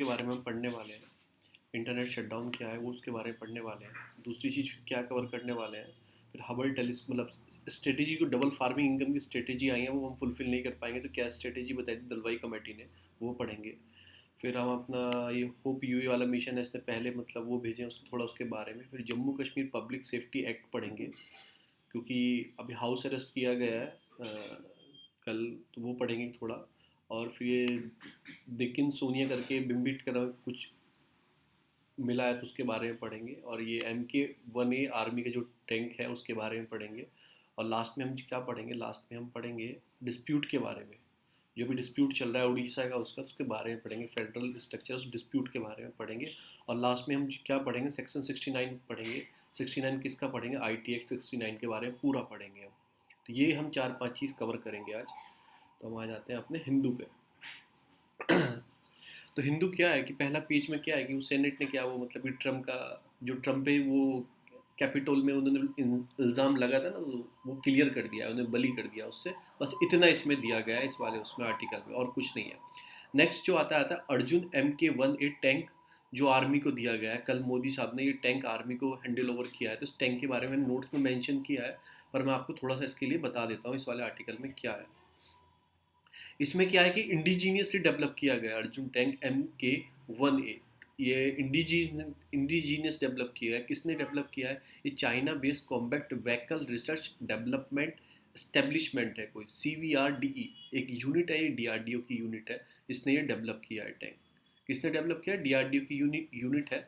के बारे में हम पढ़ने वाले हैं। इंटरनेट शटडाउन क्या है वो उसके बारे में पढ़ने वाले हैं। दूसरी चीज़ क्या कवर करने वाले हैं, फिर हबल टेलीस्कोप मतलब स्ट्रेटेजी को, डबल फार्मिंग इनकम की स्ट्रेटेजी आई है वो हम फुलफिल नहीं कर पाएंगे तो क्या स्ट्रेटेजी बताई थी दलवाई कमेटी ने, वो पढ़ेंगे। फिर हम अपना ये होप यूए वाला मिशन है, इसने पहले मतलब वो भेजे थोड़ा उसके बारे में। फिर Jammu Kashmir public safety act पढ़ेंगे, क्योंकि अभी हाउस अरेस्ट किया गया है कल, तो वो पढ़ेंगे थोड़ा। और फिर ये दिकिन सोनिया करके बिम्बिट कर कुछ मिला है तो उसके बारे में पढ़ेंगे। और ये MK-1A आर्मी का जो टैंक है उसके बारे में पढ़ेंगे। और लास्ट में हम क्या पढ़ेंगे, लास्ट में हम पढ़ेंगे डिस्प्यूट के बारे में। जो भी डिस्प्यूट चल रहा है उड़ीसा का उसका, उसके बारे में पढ़ेंगे, फेडरल स्ट्रक्चर उस डिस्प्यूट के बारे में पढ़ेंगे। और लास्ट में हम क्या पढ़ेंगे, सेक्शन 69 पढ़ेंगे। 69 किसका पढ़ेंगे, IT एक्ट 69 के बारे में पूरा पढ़ेंगे हम। तो ये हम 4-5 चीज़ कवर करेंगे आज। तो हम आ जाते हैं अपने हिंदू पे। तो हिंदू क्या है कि पहला पेज में क्या है कि वो सेनेट ने क्या, वो मतलब कि ट्रम्प का, जो ट्रम्प पे वो कैपिटोल में उन्होंने इल्ज़ाम लगा था ना, वो क्लियर कर दिया है, उन्हें बली कर दिया उससे। बस इतना इसमें दिया गया है इस वाले उसमें आर्टिकल में, और कुछ नहीं है। नेक्स्ट जो आता है अर्जुन MK-1A टैंक, जो आर्मी को दिया गया है। कल मोदी साहब ने ये टैंक आर्मी को हैंडल ओवर किया है, तो इस टैंक के बारे में नोट्स में मेंशन किया है। पर मैं आपको थोड़ा सा इसके लिए बता देता हूँ इस वाले आर्टिकल में क्या है। इसमें क्या है कि इंडिजीनियसली डेवलप किया गया अर्जुन टैंक MK-1A। ये इंडिजीनियस डेवलप किया है। किसने डेवलप किया है, ये China based combat vehicle research development establishment है, कोई CVRDE एक यूनिट है, ये DRDO की यूनिट है। इसने ये डेवलप किया है टैंक। किसने डेवलप किया है, DRDO की यूनिट है,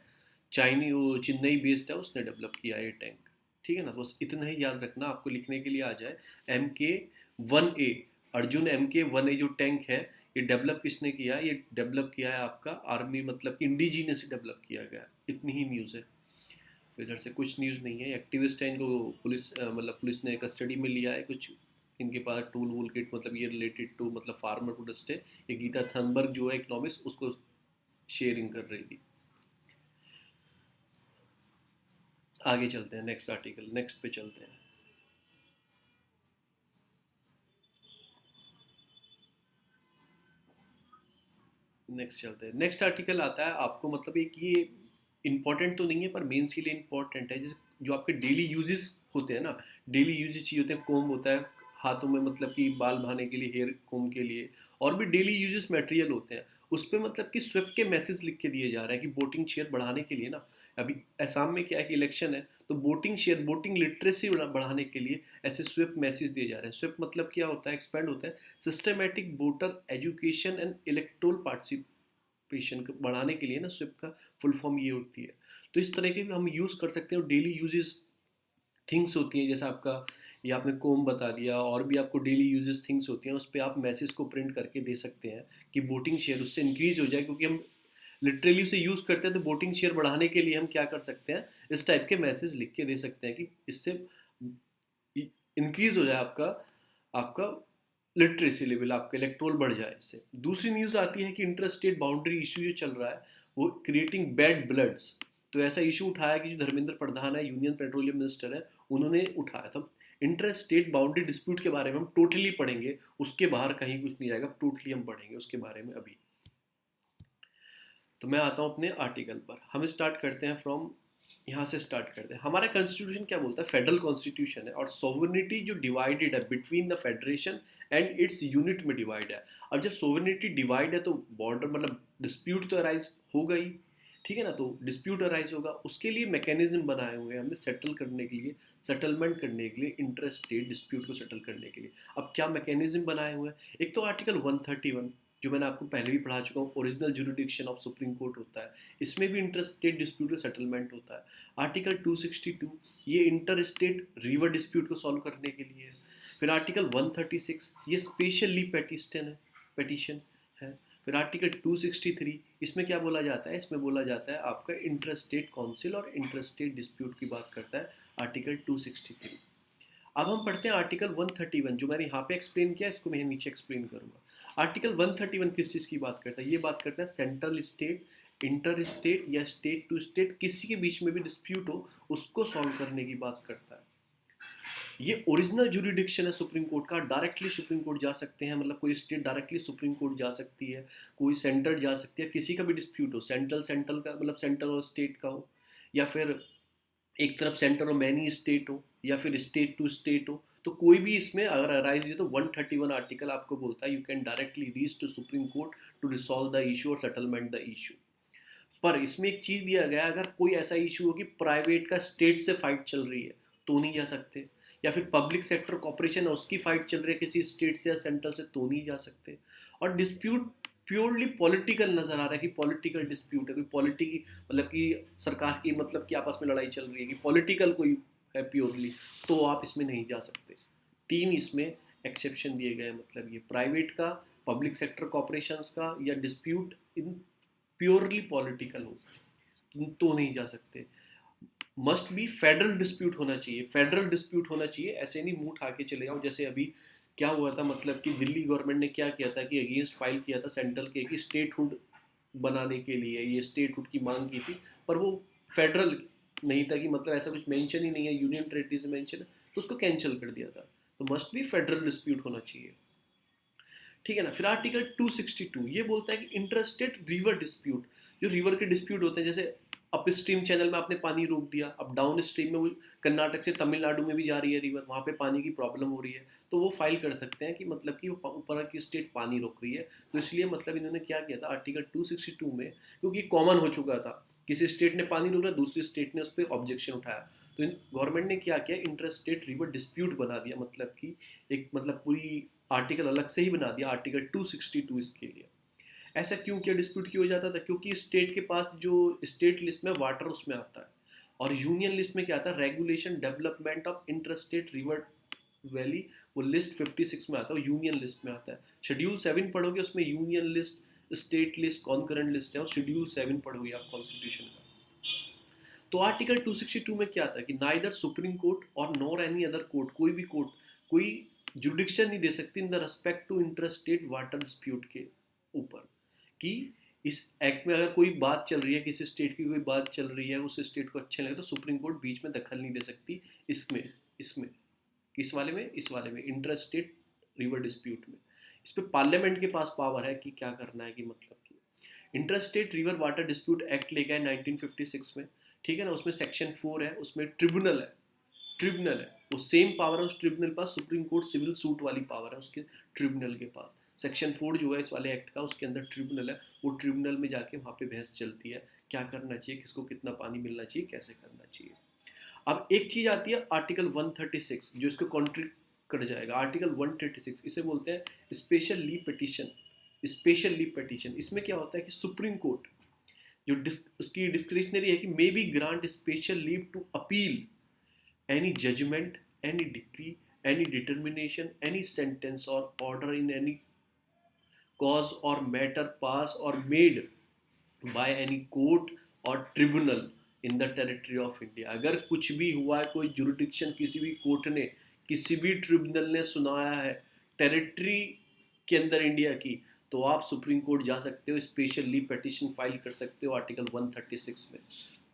चाइनी वो चेन्नई बेस्ड है, उसने डेवलप किया है ये टैंक। ठीक है ना, बस इतना ही याद रखना, आपको लिखने के लिए आ जाए। MK-1A, अर्जुन MK-1A जो टैंक है, ये डेवलप किसने किया है, ये डेवलप किया है आपका आर्मी, मतलब इंडिजीनियस डेवलप किया गया है। इतनी ही न्यूज़ है, इधर से कुछ न्यूज़ नहीं है। एक्टिविस्ट है, इनको पुलिस मतलब पुलिस ने कस्टडी में लिया है। कुछ इनके पास टूल वूल किट, मतलब ये रिलेटेड टू मतलब फार्मर प्रोटेस्ट है। ये गीता थनबर्ग जो है इकोनॉमिस्ट, उसको शेयरिंग कर रही थी। आगे चलते हैं, नेक्स्ट आर्टिकल, नेक्स्ट पे चलते हैं। नेक्स्ट चलते हैं, नेक्स्ट आर्टिकल आता है आपको, मतलब एक ये इंपॉर्टेंट तो नहीं है पर मेंस के लिए इंपॉर्टेंट है। जैसे जो आपके डेली यूजेस होते हैं ना, डेली यूजेस चाहिए होते हैं, कोम होता है हाथों में, मतलब कि बाल बहाने के लिए, हेयर कोम के लिए, और भी डेली यूजेस मटेरियल होते हैं। उस पर मतलब कि स्विप के मैसेज लिख के दिए जा रहे हैं कि वोटिंग शेयर बढ़ाने के लिए ना, अभी असम में क्या है कि इलेक्शन है, तो वोटिंग शेयर, वोटिंग लिटरेसी बढ़ाने के लिए ऐसे स्विप मैसेज दिए जा रहे हैं। स्विप मतलब क्या होता है, एक्सपेंड होता है systematic voter education and electoral participation बढ़ाने के लिए ना, स्विप का फुल फॉर्म ये होती है। तो इस तरह के भी हम यूज़ कर सकते हैं, डेली यूजेस थिंग्स होती हैं, जैसे आपका ये आपने कोम बता दिया, और भी आपको डेली यूजेस थिंग्स होती हैं, उस पर आप मैसेज को प्रिंट करके दे सकते हैं कि वोटिंग शेयर उससे इंक्रीज हो जाए, क्योंकि हम लिटरली उसे यूज़ करते हैं। तो वोटिंग शेयर बढ़ाने के लिए हम क्या कर सकते हैं, इस टाइप के मैसेज लिख के दे सकते हैं कि इससे इंक्रीज हो जाए आपका आपका लिटरेसी लेवल, आपका इलेक्ट्रोल बढ़ जाए इससे। दूसरी न्यूज़ आती है कि इंटर स्टेट बाउंड्री इशू जो चल रहा है, वो क्रिएटिंग बैड ब्लड्स। तो ऐसा इशू उठाया कि जो धर्मेंद्र प्रधान है, यूनियन पेट्रोलियम मिनिस्टर है, उन्होंने उठाया था। इंटर स्टेट बाउंड्री डिस्प्यूट के बारे में हम टोटली पढ़ेंगे, उसके बाहर कहीं कुछ नहीं आएगा, टोटली हम पढ़ेंगे उसके बारे में अभी। तो मैं आता हूँ अपने आर्टिकल पर। हम स्टार्ट करते हैं फ्रॉम, यहाँ से स्टार्ट करते हैं। हमारा कॉन्स्टिट्यूशन क्या बोलता है, फेडरल कॉन्स्टिट्यूशन है, और सोवरेनिटी जो डिवाइडेड है between the federation and its unit में डिवाइड है। अब जब सोवरेनिटी डिवाइड है तो बॉर्डर मतलब डिस्प्यूट तो अराइज होगा ही, ठीक है ना। तो डिस्प्यूट अराइज होगा, उसके लिए मैकेनिज्म बनाए हुए हैं हमने सेटल करने के लिए, सेटलमेंट करने के लिए, इंटर स्टेट डिस्प्यूट को सेटल करने के लिए। अब क्या मैकेनिज्म बनाए हुए हैं, एक तो आर्टिकल 131 जो मैंने आपको पहले भी पढ़ा चुका हूँ, original jurisdiction of supreme court होता है, इसमें भी इंटर स्टेट डिस्प्यूट का सेटलमेंट होता है। आर्टिकल 262 ये इंटर स्टेट रिवर डिस्प्यूट को सॉल्व करने के लिए है। फिर आर्टिकल 136 ये स्पेशल लीव पेटिशन है। फिर आर्टिकल 263 इसमें क्या बोला जाता है, इसमें बोला जाता है आपका इंटर स्टेट काउंसिल और इंटर स्टेट डिस्प्यूट की बात करता है आर्टिकल 263। अब हम पढ़ते हैं आर्टिकल 131 जो मैंने यहाँ पे एक्सप्लेन किया, इसको मैं नीचे एक्सप्लेन करूँगा। आर्टिकल 131 किस चीज़ की बात करता है, ये बात करता है सेंट्रल स्टेट, इंटर स्टेट या स्टेट टू स्टेट किसी के बीच में भी डिस्प्यूट हो उसको सॉल्व करने की बात करता है। ये ओरिजिनल जुरिडिक्शन है सुप्रीम कोर्ट का, डायरेक्टली सुप्रीम कोर्ट जा सकते हैं, मतलब कोई स्टेट डायरेक्टली सुप्रीम कोर्ट जा सकती है, कोई सेंटर जा सकती है, किसी का भी डिस्प्यूट हो, सेंट्रल सेंट्रल का मतलब सेंटर और स्टेट का हो, या फिर एक तरफ सेंटर और मैनी स्टेट हो, या फिर स्टेट टू स्टेट हो, तो कोई भी इसमें अगर अराइज है तो 131 आर्टिकल आपको बोलता है you can directly reach to supreme court to resolve the issue और सेटलमेंट द इशू। पर इसमें एक चीज़ दिया गया है, अगर कोई ऐसा इशू हो कि प्राइवेट का स्टेट से फाइट चल रही है तो नहीं जा सकते, या फिर पब्लिक सेक्टर कॉर्पोरेशन है उसकी फाइट चल रही है किसी स्टेट से या सेंट्रल से तो नहीं जा सकते। और डिस्प्यूट प्योरली पॉलिटिकल नजर आ रहा है कि पॉलिटिकल डिस्प्यूट है, कोई पॉलिटिक मतलब कि सरकार की मतलब कि आपस में लड़ाई चल रही है कि पॉलिटिकल कोई है प्योरली, तो आप इसमें नहीं जा सकते। तीन इसमें एक्सेप्शन दिए गए हैं, मतलब ये प्राइवेट का, पब्लिक सेक्टर कॉर्पोरेशंस का, या डिस्प्यूट इन प्योरली पॉलिटिकल हो तो नहीं जा सकते। मस्ट बी फेडरल डिस्प्यूट होना चाहिए, फेडरल डिस्प्यूट होना चाहिए, ऐसे नहीं मुंह उठा के चले जाओ। जैसे अभी क्या हुआ था, मतलब कि दिल्ली गवर्नमेंट ने क्या किया था कि अगेंस्ट फाइल किया था सेंट्रल के कि स्टेटहुड बनाने के लिए, ये स्टेटहुड की मांग की थी, पर वो फेडरल नहीं था, कि मतलब ऐसा कुछ मेंशन ही नहीं है, यूनियन टेरिटरी से मेंशन है, तो उसको कैंसिल कर दिया था। तो मस्ट बी फेडरल डिस्प्यूट होना चाहिए, ठीक है ना। फिर आर्टिकल 262 ये बोलता है कि इंटरस्टेट रिवर डिस्प्यूट, जो रिवर के डिस्प्यूट होते हैं, जैसे अप स्ट्रीम चैनल में आपने पानी रोक दिया, अब डाउन स्ट्रीम में वो कर्नाटक से तमिलनाडु में भी जा रही है रिवर, वहाँ पे पानी की प्रॉब्लम हो रही है, तो वो फाइल कर सकते हैं कि मतलब कि वो ऊपर की स्टेट पानी रोक रही है। तो इसलिए मतलब इन्होंने क्या किया था आर्टिकल 262 में, क्योंकि कॉमन हो चुका था, किसी स्टेट ने पानी रोका, दूसरी स्टेट ने उस पर ऑब्जेक्शन उठाया, तो गवर्नमेंट ने क्या किया, इंटर स्टेट रिवर डिस्प्यूट बना दिया, मतलब कि एक मतलब पूरी आर्टिकल अलग से ही बना दिया, आर्टिकल 262 इसके लिए। ऐसा क्यों किया, डिस्प्यूट क्यों हो जाता था, क्योंकि स्टेट के पास जो स्टेट लिस्ट में वाटर उसमें आता है, और यूनियन लिस्ट में क्या आता है, regulation development of inter state river valley, वो लिस्ट 56 में आता है, यूनियन लिस्ट में आता है। शेड्यूल 7 पढ़ोगे उसमें union list, state list, concurrent list है, और शेड्यूल 7 पढ़ोगे आप कॉन्स्टिट्यूशन का। तो आर्टिकल 262 में क्या आता है कि नाइदर सुप्रीम कोर्ट और नॉर एनी अदर कोर्ट, कोई भी कोर्ट कोई जुडिक्शन नहीं दे सकती in the respect to inter state water dispute के ऊपर, कि इस एक्ट में अगर कोई बात चल रही है, किसी स्टेट की कोई बात चल रही है, उस स्टेट को अच्छे लगे, तो सुप्रीम कोर्ट बीच में दखल नहीं दे सकती इसमें, इसमें किस वाले में, इस वाले में, इंटर स्टेट रिवर डिस्प्यूट में। इस पे पार्लियामेंट के पास पावर है कि क्या करना है, कि मतलब कि inter state river water dispute act लेके आए 1956 में, ठीक है ना। उसमें सेक्शन 4 है, उसमें ट्रिब्यूनल है, ट्रिब्यूनल है, वो सेम पावर है उस ट्रिब्यूनल के पास, सुप्रीम कोर्ट सिविल सूट वाली पावर है उसके ट्रिब्यूनल के पास। सेक्शन 4 जो है इस वाले एक्ट का, उसके अंदर ट्रिब्यूनल है, वो ट्रिब्यूनल में जाके वहाँ पे बहस चलती है, क्या करना चाहिए, किसको कितना पानी मिलना चाहिए, कैसे करना चाहिए। अब एक चीज आती है आर्टिकल 136 जो इसको कॉन्ट्री कर जाएगा। आर्टिकल 136 इसे बोलते हैं special leave petition, special leave petition. इसमें क्या होता है कि सुप्रीम कोर्ट जो उसकी डिस्क्रिशनरी है कि may be grant special leave to appeal any judgment, any decree, any determination, any sentence or order in any cause or matter passed or made by any court or tribunal in the territory of India। अगर कुछ भी हुआ है, कोई jurisdiction किसी भी court ने, किसी भी ट्रिब्यूनल ने सुनाया है टेरिटरी के अंदर इंडिया की, तो आप सुप्रीम कोर्ट जा सकते हो, स्पेशल लीव पिटीशन फाइल कर सकते हो आर्टिकल 136 में।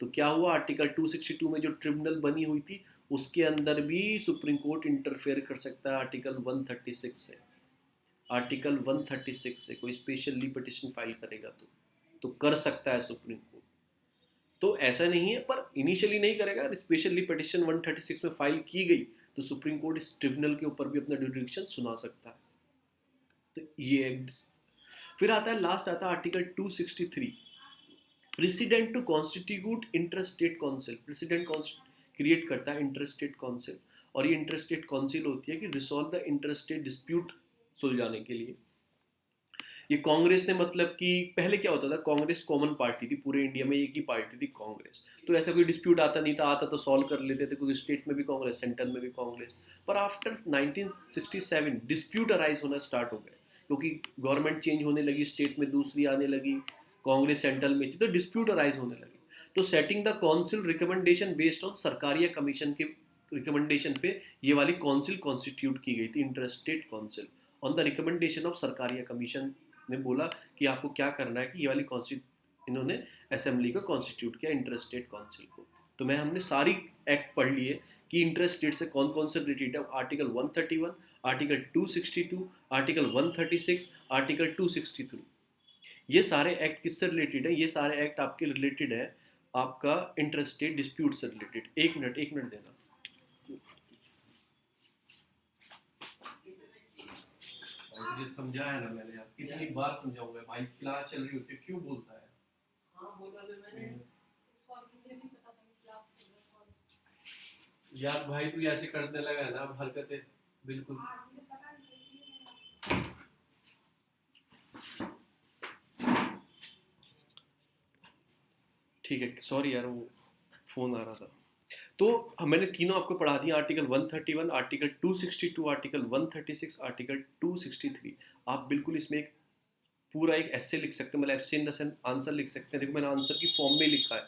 तो क्या हुआ, आर्टिकल 262 में जो ट्रिब्यूनल बनी हुई थी उसके अंदर भी सुप्रीम कोर्ट इंटरफेयर कर सकता है आर्टिकल 136 से। आर्टिकल 136 से कोई स्पेशल लीव पिटीशन फाइल करेगा तो कर सकता है सुप्रीम कोर्ट। तो ऐसा नहीं है, पर इनिशियली नहीं करेगा, स्पेशल लीव पिटीशन 136 में फाइल की गई तो सुप्रीम कोर्ट इस ट्रिब्यूनल के ऊपर भी अपना जुरिडिक्शन सुना सकता है। तो ये फिर आता है, लास्ट आता है article 263, president to constitute inter state council. President create करता है इंटर स्टेट काउंसिल, और ये इंटर स्टेट काउंसिल होती है कि resolve the inter state dispute सुलझाने के लिए। ये कांग्रेस ने मतलब कि पहले क्या होता था, कांग्रेस कॉमन पार्टी थी पूरे इंडिया में, एक ही पार्टी थी कांग्रेस, तो ऐसा कोई डिस्प्यूट आता नहीं था, आता तो सॉल्व कर लेते थे, क्योंकि स्टेट में भी कांग्रेस, सेंट्रल में भी कांग्रेस। पर आफ्टर 1967 डिस्प्यूट अराइज होना स्टार्ट हो गए, क्योंकि गवर्नमेंट चेंज होने लगी, स्टेट में दूसरी आने लगी, कांग्रेस सेंट्रल में थी, तो डिस्प्यूट अराइज होने लगी। तो setting the council recommendation based on Sarkaria commission के रिकमेंडेशन पे ये वाली काउंसिल कॉन्स्टिट्यूट की गई थी, inter state council, on the recommendation of Sarkaria commission ने बोला कि आपको क्या करना है, कि ये वाली इन्होंने असेंबली को कॉन्स्टिट्यूट किया इंटर स्टेट काउंसिल को। तो मैं हमने सारी एक्ट पढ़ लिए कि इंटरेस्ट रेट से कौन कौन से रिलेटेड है। आर्टिकल 131, आर्टिकल 262, आर्टिकल 136, आर्टिकल 263, ये सारे एक्ट किससे रिलेटेड है? ये सारे एक्ट आपके रिलेटेड है आपका इंटरेस्ट रेट डिस्प्यूट से रिलेटेड। एक मिनट देना। भाई मुझे समझाया ना मैंने, यार कितनी बार समझाऊंगा भाई, क्लास चल रही होती है क्यों बोलता है? हाँ बोला तो मैंने। यार भाई तू ऐसे करने लगा है ना अब हरकतें, बिल्कुल। ठीक है सॉरी यार, वो फ़ोन आ रहा था। तो मैंने तीनों आपको पढ़ा दिया, आर्टिकल 131, आर्टिकल 262, आर्टिकल 136, आर्टिकल 263। आप बिल्कुल इसमें एक पूरा एक ऐसे लिख सकते हैं, मतलब ऐसे इन द सेंस आंसर लिख सकते हैं। देखो मैंने आंसर की फॉर्म में लिखा है,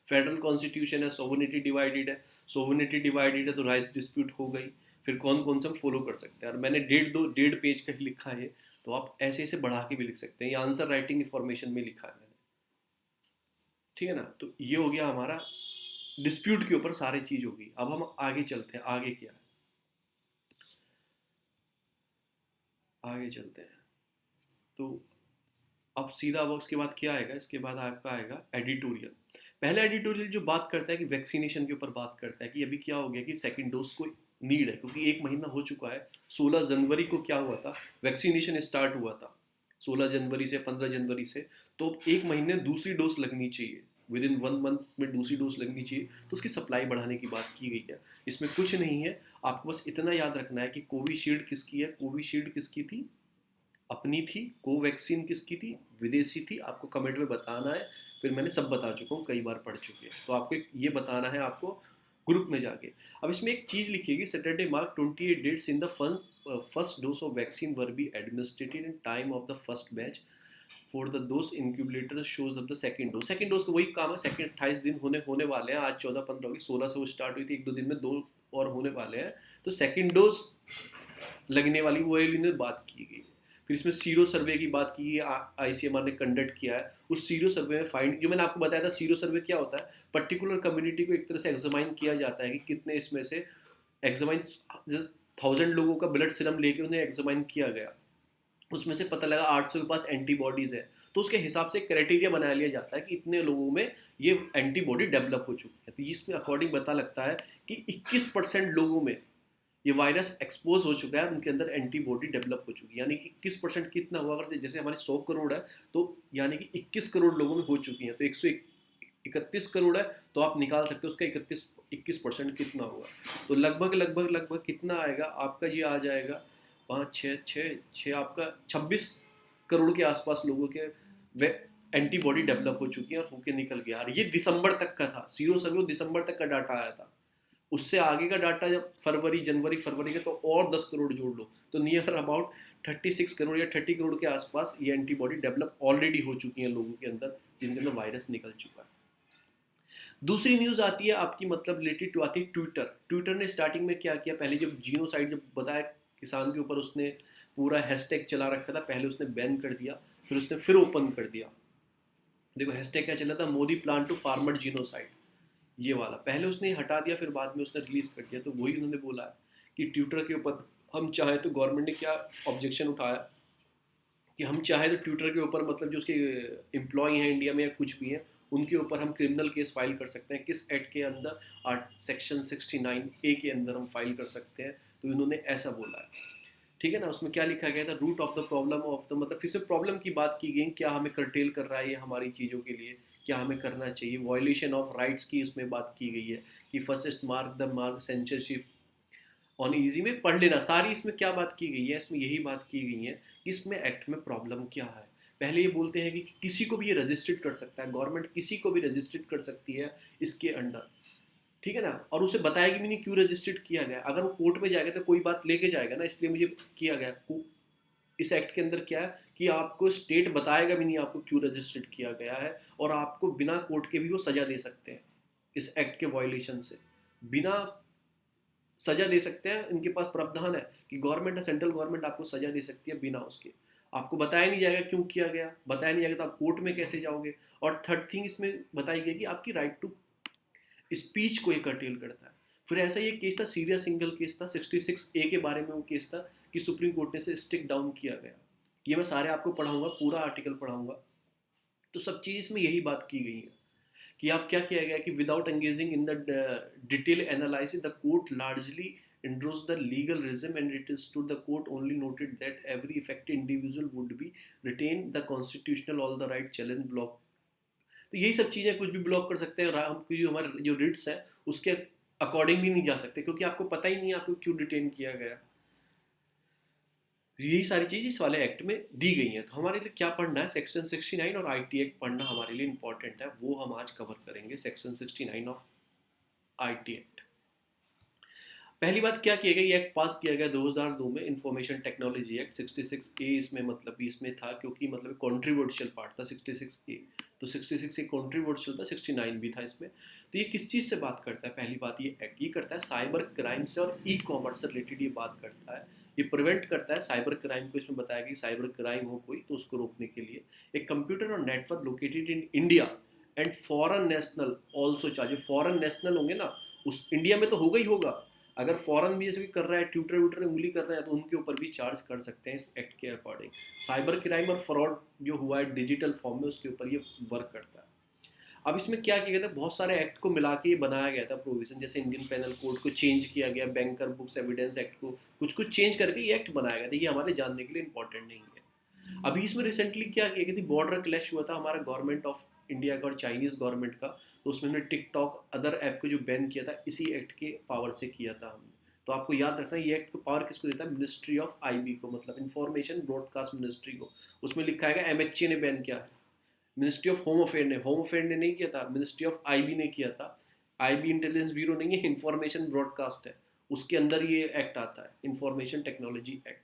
फेडरल कॉन्स्टिट्यूशन है, सोवरेनिटी डिवाइडेड है, सोवरेनिटी डिवाइडेड है तो राइट्स डिस्प्यूट हो गई। फिर कौन कौन से हम फॉलो कर सकते हैं, और मैंने डेढ़ पेज का ही लिखा है, तो आप ऐसे ऐसे बढ़ा के भी लिख सकते हैं। ये आंसर राइटिंग इंफॉर्मेशन में लिखा है मैंने, ठीक है ना। तो ये हो गया हमारा डिस्प्यूट के ऊपर सारी चीज होगी। अब हम आगे चलते हैं, आगे क्या है, आगे चलते हैं। तो अब सीधा अब उसके बाद क्या आएगा, इसके बाद आपका आएगा एडिटोरियल। पहला एडिटोरियल जो बात करता है कि वैक्सीनेशन के ऊपर बात करता है कि अभी क्या हो गया कि सेकंड डोज को नीड है, क्योंकि एक महीना हो चुका है। 16 जनवरी को क्या हुआ था, वैक्सीनेशन स्टार्ट हुआ था 16 जनवरी से, 15 जनवरी से। तो एक महीने दूसरी डोज लगनी चाहिए, विद इन 1 मंथ में दूसरी डोज लगनी चाहिए। तो उसकी सप्लाई बढ़ाने की बात की गई है। इसमें कुछ नहीं है, आपको बस इतना याद रखना है कि कोविशील्ड किसकी है, कोविशील्ड किसकी थी, अपनी थी। कोवैक्सीन किसकी थी, विदेशी थी। आपको कमेंट में बताना है, फिर मैंने सब बता चुका हूँ, कई बार पढ़ चुके हैं, तो आपको ये बताना है आपको ग्रुप में जाके। अब इसमें एक चीज़ लिखिएगी, Saturday mark 28 dates in the first dose of vaccine were be administered in time of the first batch for the dose incubator shows of the second dose. Second dose को वही काम है, सेकंड 28 दिन होने वाले हैं। आज 14-15 होगी, 16 से वो स्टार्ट हुई थी, एक दो दिन में दो और होने वाले हैं। तो सेकंड डोज लगने वाली वो इन्हें बात की गई। फिर इसमें सीरो सर्वे की बात की है, आईसीएमआर ने कंडक्ट किया है। उस सीरो सर्वे में फाइंड, जो मैंने आपको बताया था, सीरो सर्वे क्या होता है, पर्टिकुलर कम्युनिटी को एक तरह से एग्जामाइन किया जाता है कि कितने इसमें से एग्जामाइन, 1000 लोगों का ब्लड सिरम लेके उन्हें एग्जामाइन किया गया, उसमें से पता लगा 800 के पास एंटीबॉडीज है। तो उसके हिसाब से क्राइटेरिया बना लिया जाता है कि इतने लोगों में ये एंटीबॉडी डेवलप हो चुकी है। तो इसमें अकॉर्डिंग पता लगता है कि 21% लोगों में ये वायरस एक्सपोज हो चुका है, उनके अंदर एंटीबॉडी डेवलप हो चुकी है। यानी कि 21% कितना हुआ, अगर जैसे हमारे 100 करोड़ है तो यानी कि 21 करोड़ लोगों में हो चुकी हैं। तो 131 करोड़ है, तो आप निकाल सकते हो उसका 21% कितना हुआ। तो लगभग लगभग लगभग कितना आएगा आपका, ये आ जाएगा 5 6 6 6 आपका 26 करोड़ के आसपास लोगों के वे एंटीबॉडी डेवलप हो चुकी है और होके निकल गया। और ये दिसंबर तक का था, सीरो सर्वे दिसंबर तक का डाटा आया था। उससे आगे का डाटा जब जनवरी फरवरी का, तो और 10 करोड़ जोड़ लो, तो नियर अबाउट 36 करोड़ या 30 करोड़ के आसपास ये एंटीबॉडी डेवलप ऑलरेडी हो चुकी हैं लोगों के अंदर, जिनके अंदर वायरस निकल चुका है। दूसरी न्यूज़ आती है आपकी, मतलब रिलेटेड टू आती है ट्विटर। ट्विटर ने स्टार्टिंग में क्या किया, पहले जब जीनोसाइड जब बताया किसान के ऊपर, उसने पूरा हैशटैग चला रखा था। पहले उसने बैन कर दिया, फिर उसने फिर ओपन कर दिया। देखो हैशटैग क्या चला था, Modi plan to farmer genocide, ये वाला पहले उसने हटा दिया, फिर बाद में उसने रिलीज कर दिया। तो वही उन्होंने बोला है कि ट्विटर के ऊपर हम चाहे तो, गवर्नमेंट ने क्या ऑब्जेक्शन उठाया कि हम चाहे तो ट्विटर के ऊपर, मतलब जो उसके एम्प्लॉय हैं इंडिया में या कुछ भी हैं, उनके ऊपर हम क्रिमिनल केस फाइल कर सकते हैं। किस एक्ट के अंदर, सेक्शन 69A के अंदर हम फाइल कर सकते हैं। तो इन्होंने ऐसा बोला है, ठीक है ना। उसमें क्या लिखा गया था, root of the problem of the, मतलब फिर से प्रॉब्लम की बात की गई, क्या हमें कर्टेल कर रहा है ये हमारी चीज़ों के लिए, क्या हमें करना चाहिए। वॉयलेशन ऑफ राइट्स की इसमें बात की गई है कि first mark the mark censorship on easy में पढ़ लेना सारी। इसमें क्या बात की गई है, इसमें यही बात की गई है कि इसमें एक्ट में प्रॉब्लम क्या है। पहले ये बोलते हैं कि किसी को भी ये रजिस्टर्ड कर सकता है, गवर्नमेंट किसी को भी रजिस्टर्ड कर सकती है इसके अंडर, ठीक है ना। और उसे बताएगी भी नहीं क्यों रजिस्टर्ड किया गया। अगर वो कोर्ट में जाएगा तो कोई बात लेके जाएगा ना, इसलिए मुझे किया गया। इस एक्ट के अंदर क्या है कि आपको स्टेट बताएगा भी नहीं आपको क्यों रजिस्टर्ड किया गया है, और आपको बिना कोर्ट के भी वो सजा दे सकते हैं। इस एक्ट के वायलेशन से बिना सजा दे सकते हैं, इनके पास प्रावधान है कि गवर्नमेंट, सेंट्रल गवर्नमेंट आपको सजा दे सकती है बिना उसके। आपको बताया नहीं जाएगा क्यों किया गया, बताया नहीं जाएगा तो आप कोर्ट में कैसे जाओगे। और थर्ड थिंग इसमें बताई गई कि आपकी राइट टू स्पीच को ये कर्टेल करता है। फिर ऐसा ये केस था, सीरियस सिंगल केस था 66A के बारे में, वो केस था कि सुप्रीम कोर्ट ने से स्टिक डाउन किया गया। ये मैं सारे आपको पढ़ाऊंगा, पूरा आर्टिकल पढ़ाऊंगा। तो सब चीज़ में यही बात की गई है कि आप क्या किया गया कि without engaging in the detail analysis the court largely endorsed the legal regime and it is to the court only noted that every affected individual would be retain the constitutional all the right challenge block। तो यही सब चीज़ें कुछ भी block कर सकते हैं, हम जो हमारे जो रिट्स है उसके अकॉर्डिंग भी नहीं जा सकते, क्योंकि आपको पता ही नहीं है आपको क्यों डिटेन किया गया। यही सारी चीज़ इस वाले एक्ट में दी गई हैं। तो हमारे लिए क्या पढ़ना है, सेक्शन 69 और आईटी एक्ट पढ़ना हमारे लिए इंपॉर्टेंट है, वो हम आज कवर करेंगे। Section 69 of IT act. पहली बात क्या किया गया, ये एक्ट पास किया गया 2002 में, इंफॉर्मेशन टेक्नोलॉजी एक्ट 66A इसमें मतलब इसमें था, क्योंकि मतलब कंट्रीवर्शियल पार्ट था 66A। तो 66A कंट्रीवर्शियल था, 69 भी था इसमें। तो ये किस चीज़ से बात करता है, पहली बात ये एक्ट ये करता है साइबर क्राइम से और ई कॉमर्स से रिलेटेड ये बात करता है। ये प्रिवेंट करता है साइबर क्राइम को। इसमें बताया कि साइबर क्राइम हो कोई तो उसको रोकने के लिए एक कंप्यूटर और network located in India and foreign national also charge. जो फॉरेन नेशनल होंगे ना, उस इंडिया में तो होगा ही होगा, अगर फॉरेन भी जैसे कर रहा है, ट्विटर व्यूटर उंगली कर रहा है, तो उनके ऊपर भी चार्ज कर सकते हैं इस एक्ट के अकॉर्डिंग। साइबर क्राइम और फ्रॉड जो हुआ है डिजिटल फॉर्म में, उसके ऊपर ये वर्क करता है। अब इसमें क्या किया गया था, बहुत सारे एक्ट को मिला के ये बनाया गया था प्रोविजन, जैसे इंडियन पेनल कोड को चेंज किया गया, बैंकर बुक्स एविडेंस एक्ट को कुछ कुछ चेंज करके ये एक्ट बनाया गया था। ये हमारे जानने के लिए इंपॉर्टेंट नहीं है। अभी इसमें रिसेंटली क्या किया गया थी, बॉर्डर क्लैश हुआ था हमारा गवर्नमेंट ऑफ इंडिया का और चाइनीज गवर्नमेंट का। तो उसमें हमने टिकटॉक अदर ऐप को जो बैन किया था इसी एक्ट के पावर से किया था हमने। तो आपको याद रखना है ये एक्ट को पावर किसको देता है, मिनिस्ट्री ऑफ आईबी को, मतलब इंफॉर्मेशन ब्रॉडकास्ट मिनिस्ट्री को। उसमें लिखा है एमएचए ने बैन किया है, मिनिस्ट्री ऑफ होम अफेयर ने, होम अफेयर ने नहीं किया था, मिनिस्ट्री ऑफ आईबी ने किया था। आईबी इंटेलिजेंस ब्यूरो नहीं है, इंफॉर्मेशन ब्रॉडकास्ट है, उसके अंदर ये एक्ट आता है, इंफॉर्मेशन टेक्नोलॉजी एक्ट।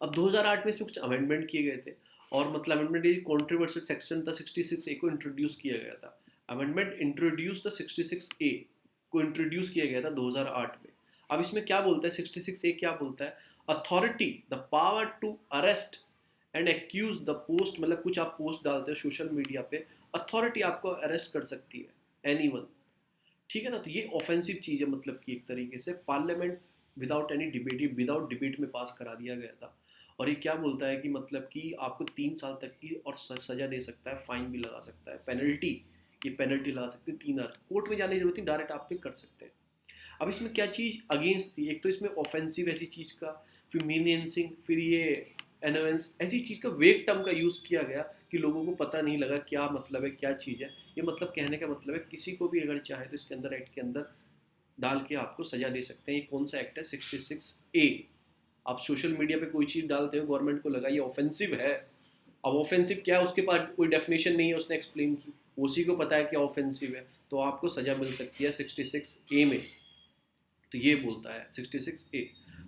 अब 2008 में इसमें कुछ अमेंडमेंट किए गए थे, और मतलब अमेंडमेंट ये कॉन्ट्रोवर्शियल सेक्शन था 66A को इंट्रोड्यूस किया गया था। अमेंडमेंट इंट्रोड्यूस द 66A को इंट्रोड्यूस किया गया था 2008 में। अब इसमें क्या बोलता है 66A, क्या बोलता है, authority the power to arrest and accuse the post, मतलब कुछ आप पोस्ट डालते हो सोशल मीडिया पे, अथॉरिटी आपको अरेस्ट कर सकती है, एनीवन, ठीक है ना। तो ये ऑफेंसिव चीज़ है, मतलब कि एक तरीके से parliament without any debate, without debate में पास करा दिया गया था। और ये क्या बोलता है कि मतलब कि आपको 3 साल तक की और सजा दे सकता है, फाइन भी लगा सकता है, पेनल्टी, ये पेनल्टी लगा सकते हैं 3 साल, कोर्ट में जाने की जरूरत नहीं, डायरेक्ट आप पे कर सकते हैं। अब इसमें क्या चीज़ अगेंस्ट थी, एक तो इसमें ऑफेंसिव ऐसी चीज़ का, फिर मीनियंसिंग, फिर ये एनोवेंस, ऐसी चीज़ का वेग टर्म का यूज़ किया गया कि लोगों को पता नहीं लगा क्या मतलब है, क्या चीज़ है ये। मतलब कहने का मतलब है किसी को भी अगर चाहे तो इसके अंदर, एक्ट के अंदर डाल के आपको सजा दे सकते हैं। ये कौन सा एक्ट है, 66A। आप सोशल मीडिया पे कोई चीज़ डालते हो, गवर्नमेंट को लगा ये ऑफेंसिव है। अब ऑफेंसिव क्या है, उसके पास कोई डेफिनेशन नहीं है, उसने एक्सप्लेन की, उसी को पता है क्या ऑफेंसिव है, तो आपको सजा मिल सकती है 66A में। तो ये बोलता है 66A।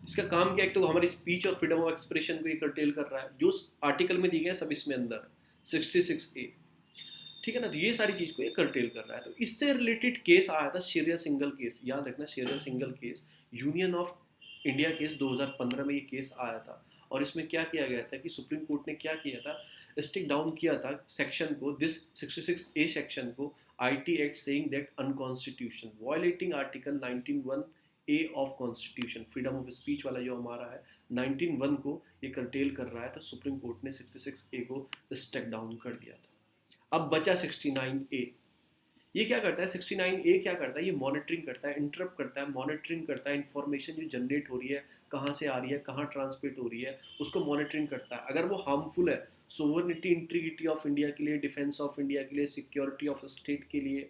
इसका काम क्या है, तो हमारी स्पीच और फ्रीडम ऑफ एक्सप्रेशन को ये कर्टेल कर रहा है, जो आर्टिकल में दी गए सब इसमें अंदर है 66A, ठीक है ना। तो ये सारी चीज़ को ये कर्टेल कर रहा है। तो इससे रिलेटेड केस आया था शेरिया सिंगल केस, याद रखना, Shreya Singhal case, union of India case 2015 में ये केस आया था। और इसमें क्या किया गया था कि सुप्रीम कोर्ट ने क्या किया था, स्टिक डाउन किया था सेक्शन को, दिस 66A सेक्शन को, IT act saying that अनकॉन्स्टिट्यूशन violating article 19(1)A of constitution, freedom of speech वाला जो हमारा है 19(1) को ये कर्टेल कर रहा है। तो सुप्रीम कोर्ट ने 66A को स्टेक डाउन कर दिया था। अब बचा 69A। ये क्या करता है 69A, क्या करता है, ये मॉनिटरिंग करता है, इंटरप्ट करता है, मॉनिटरिंग करता है, इंफॉर्मेशन जो जनरेट हो रही है कहाँ से आ रही है, कहाँ ट्रांसमिट हो रही है, उसको मॉनिटरिंग करता है। अगर वो हार्मफुल है, सोवरेनिटी इंटीग्रिटी ऑफ इंडिया के लिए, डिफेंस ऑफ इंडिया के लिए, सिक्योरिटी ऑफ स्टेट के लिए,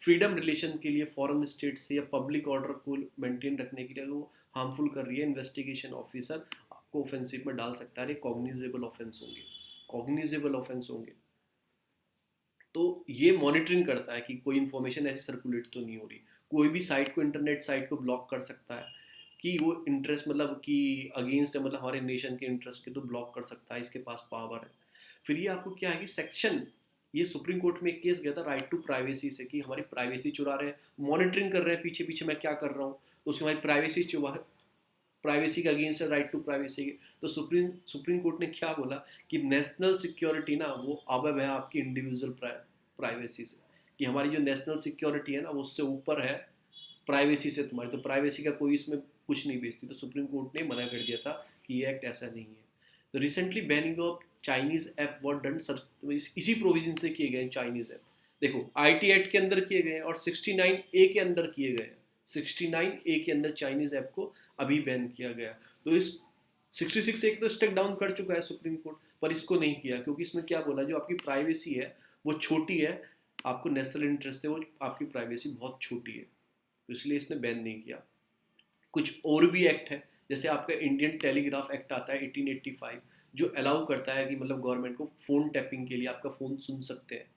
फ्रीडम रिलेशन के लिए, फॉरेन स्टेट से, या पब्लिक ऑर्डर को मेंटेन रखने के लिए वो हार्मफुल कर रही है, इन्वेस्टिगेशन ऑफिसर आपको ऑफेंसिव में डाल सकता है। कॉग्निजेबल ऑफेंस होंगे, कॉग्निजेबल ऑफेंस होंगे। तो ये मॉनिटरिंग करता है कि कोई इन्फॉर्मेशन ऐसी सर्कुलेट तो नहीं हो रही, कोई भी साइट को, इंटरनेट साइट को ब्लॉक कर सकता है कि वो इंटरेस्ट मतलब कि अगेंस्ट है, मतलब हमारे नेशन के इंटरेस्ट के, तो ब्लॉक कर सकता है, इसके पास पावर है। फिर ये आपको क्या है कि सेक्शन, ये सुप्रीम कोर्ट में एक केस गया था राइट टू प्राइवेसी से, कि हमारी प्राइवेसी चुरा रहे हैं, मॉनिटरिंग कर रहे हैं पीछे पीछे मैं क्या कर रहा हूँ, तो उसकी हमारी प्राइवेसी चुरा, प्राइवेसी का अगेंस्ट है, राइट टू प्राइवेसी के। तो सुप्रीम कोर्ट ने क्या बोला कि नेशनल सिक्योरिटी ना वो अब है आपकी इंडिविजुअल प्राइवेसी से, कि हमारी जो नेशनल सिक्योरिटी है ना वो उससे ऊपर है प्राइवेसी से तुम्हारी, तो प्राइवेसी का कोई इसमें कुछ नहीं बेचती। तो सुप्रीम कोर्ट ने मना कर दिया था कि ये एक्ट ऐसा नहीं है। तो recently banning of Chinese app what done sir, इसी प्रोविजन से किए गए चाइनीज ऐप। देखो आईटी एक्ट के अंदर किए गए और 69A के अंदर किए गए। 69A के अंदर चाइनीज ऐप को अभी बैन किया गया। तो इस 66A को स्टेक डाउन कर चुका है सुप्रीम कोर्ट, पर इसको नहीं किया क्योंकि इसमें क्या बोला, जो आपकी प्राइवेसी है वो छोटी है, आपको नेशनल इंटरेस्ट से वो आपकी प्राइवेसी बहुत छोटी है, तो इसलिए इसने बैन नहीं किया। कुछ और भी एक्ट है, जैसे आपका इंडियन टेलीग्राफ एक्ट आता है 1885, जो अलाउ करता है कि मतलब गवर्नमेंट को फ़ोन टैपिंग के लिए आपका फ़ोन सुन सकते हैं,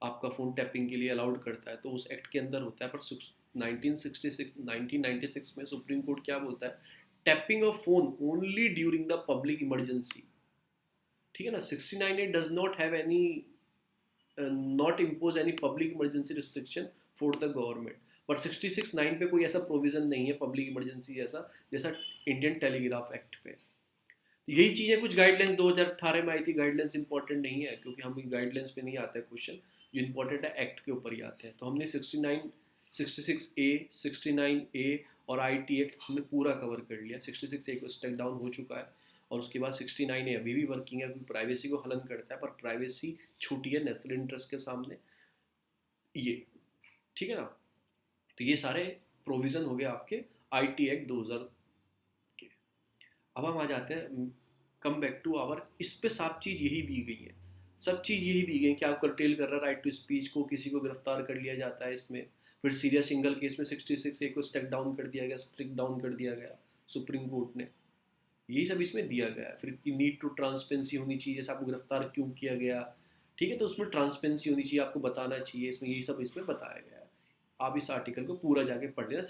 आपका फ़ोन टैपिंग के लिए अलाउड करता है, तो उस एक्ट के अंदर होता है। पर 1996 में सुप्रीम कोर्ट क्या बोलता है, tapping of phone only during the public emergency. ठीक है ना, 69A does not have any not impose any public emergency restriction for the government. पर 66(9) पे कोई ऐसा प्रोविजन नहीं है पब्लिक इमरजेंसी जैसा, जैसा इंडियन टेलीग्राफ एक्ट पे। यही चीज़ें कुछ गाइडलाइंस 2018 में आई थी। गाइडलाइंस इंपॉर्टेंट नहीं है क्योंकि हम गाइडलाइंस पे नहीं आते क्वेश्चन, जो इंपॉर्टेंट है एक्ट के ऊपर ही आते हैं। तो हमने 69, 66A, 69A और IT एक्ट हमने पूरा कवर कर लिया। 66A को स्टेक डाउन हो चुका है और उसके बाद 69A अभी भी वर्किंग है, क्योंकि प्राइवेसी को हलन करता है, पर प्राइवेसी छोटी है नेशनल इंटरेस्ट के सामने ये। ठीक है ना, तो ये सारे प्रोविज़न हो गए आपके IT एक्ट 2000 के। अब हम आ जाते हैं, कम बैक टू आवर, इस पे सब चीज़ यही दी गई है, सब चीज़ यही दी गई है कि आप कर्टेल कर रहा है राइट टू स्पीच को, किसी को गिरफ्तार कर लिया जाता है इसमें। फिर सीरियस सिंगल केस में 66A को स्टेक डाउन कर दिया गया, स्ट्रिक डाउन कर दिया गया सुप्रीम कोर्ट ने, यही सब इसमें दिया गया है। फिर नीड टू ट्रांसपेरेंसी होनी चाहिए, जैसे आपको गिरफ्तार क्यों किया गया, ठीक है, तो उसमें ट्रांसपेरेंसी होनी चाहिए, आपको बताना चाहिए, इसमें यही सब इसमें बताया गया है। आप इस आर्टिकल को पूरा जाके पढ़ लेना,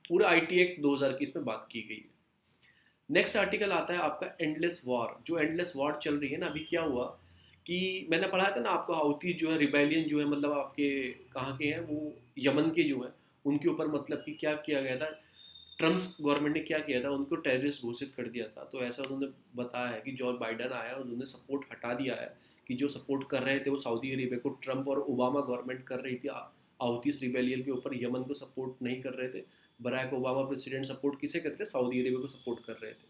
पूरा IT एक्ट 2000 की इसमें बात की गई है। नेक्स्ट आर्टिकल आता है आपका एंडलेस वॉर। जो एंडलेस वॉर चल रही है ना, अभी क्या हुआ कि मैंने पढ़ा था ना आपको, हाउथी जो है रिबेलियन जो है, मतलब आपके कहाँ के हैं वो, यमन के जो है, उनके ऊपर मतलब कि क्या किया गया था, ट्रम्प गवर्नमेंट ने क्या किया था, उनको टेररिस्ट घोषित कर दिया था। तो ऐसा उन्होंने बताया है कि जो बाइडन आया उन्होंने सपोर्ट हटा दिया है, कि जो सपोर्ट कर रहे थे वो सऊदी अरेबिया को, ट्रम्प और ओबामा गवर्नमेंट कर रही थी हाउथीस रिबेलियन के ऊपर, यमन को सपोर्ट नहीं कर रहे थे। बराक ओबामा प्रेसिडेंट सपोर्ट किसे करते थे, सऊदी अरेबिया को सपोर्ट कर रहे थे।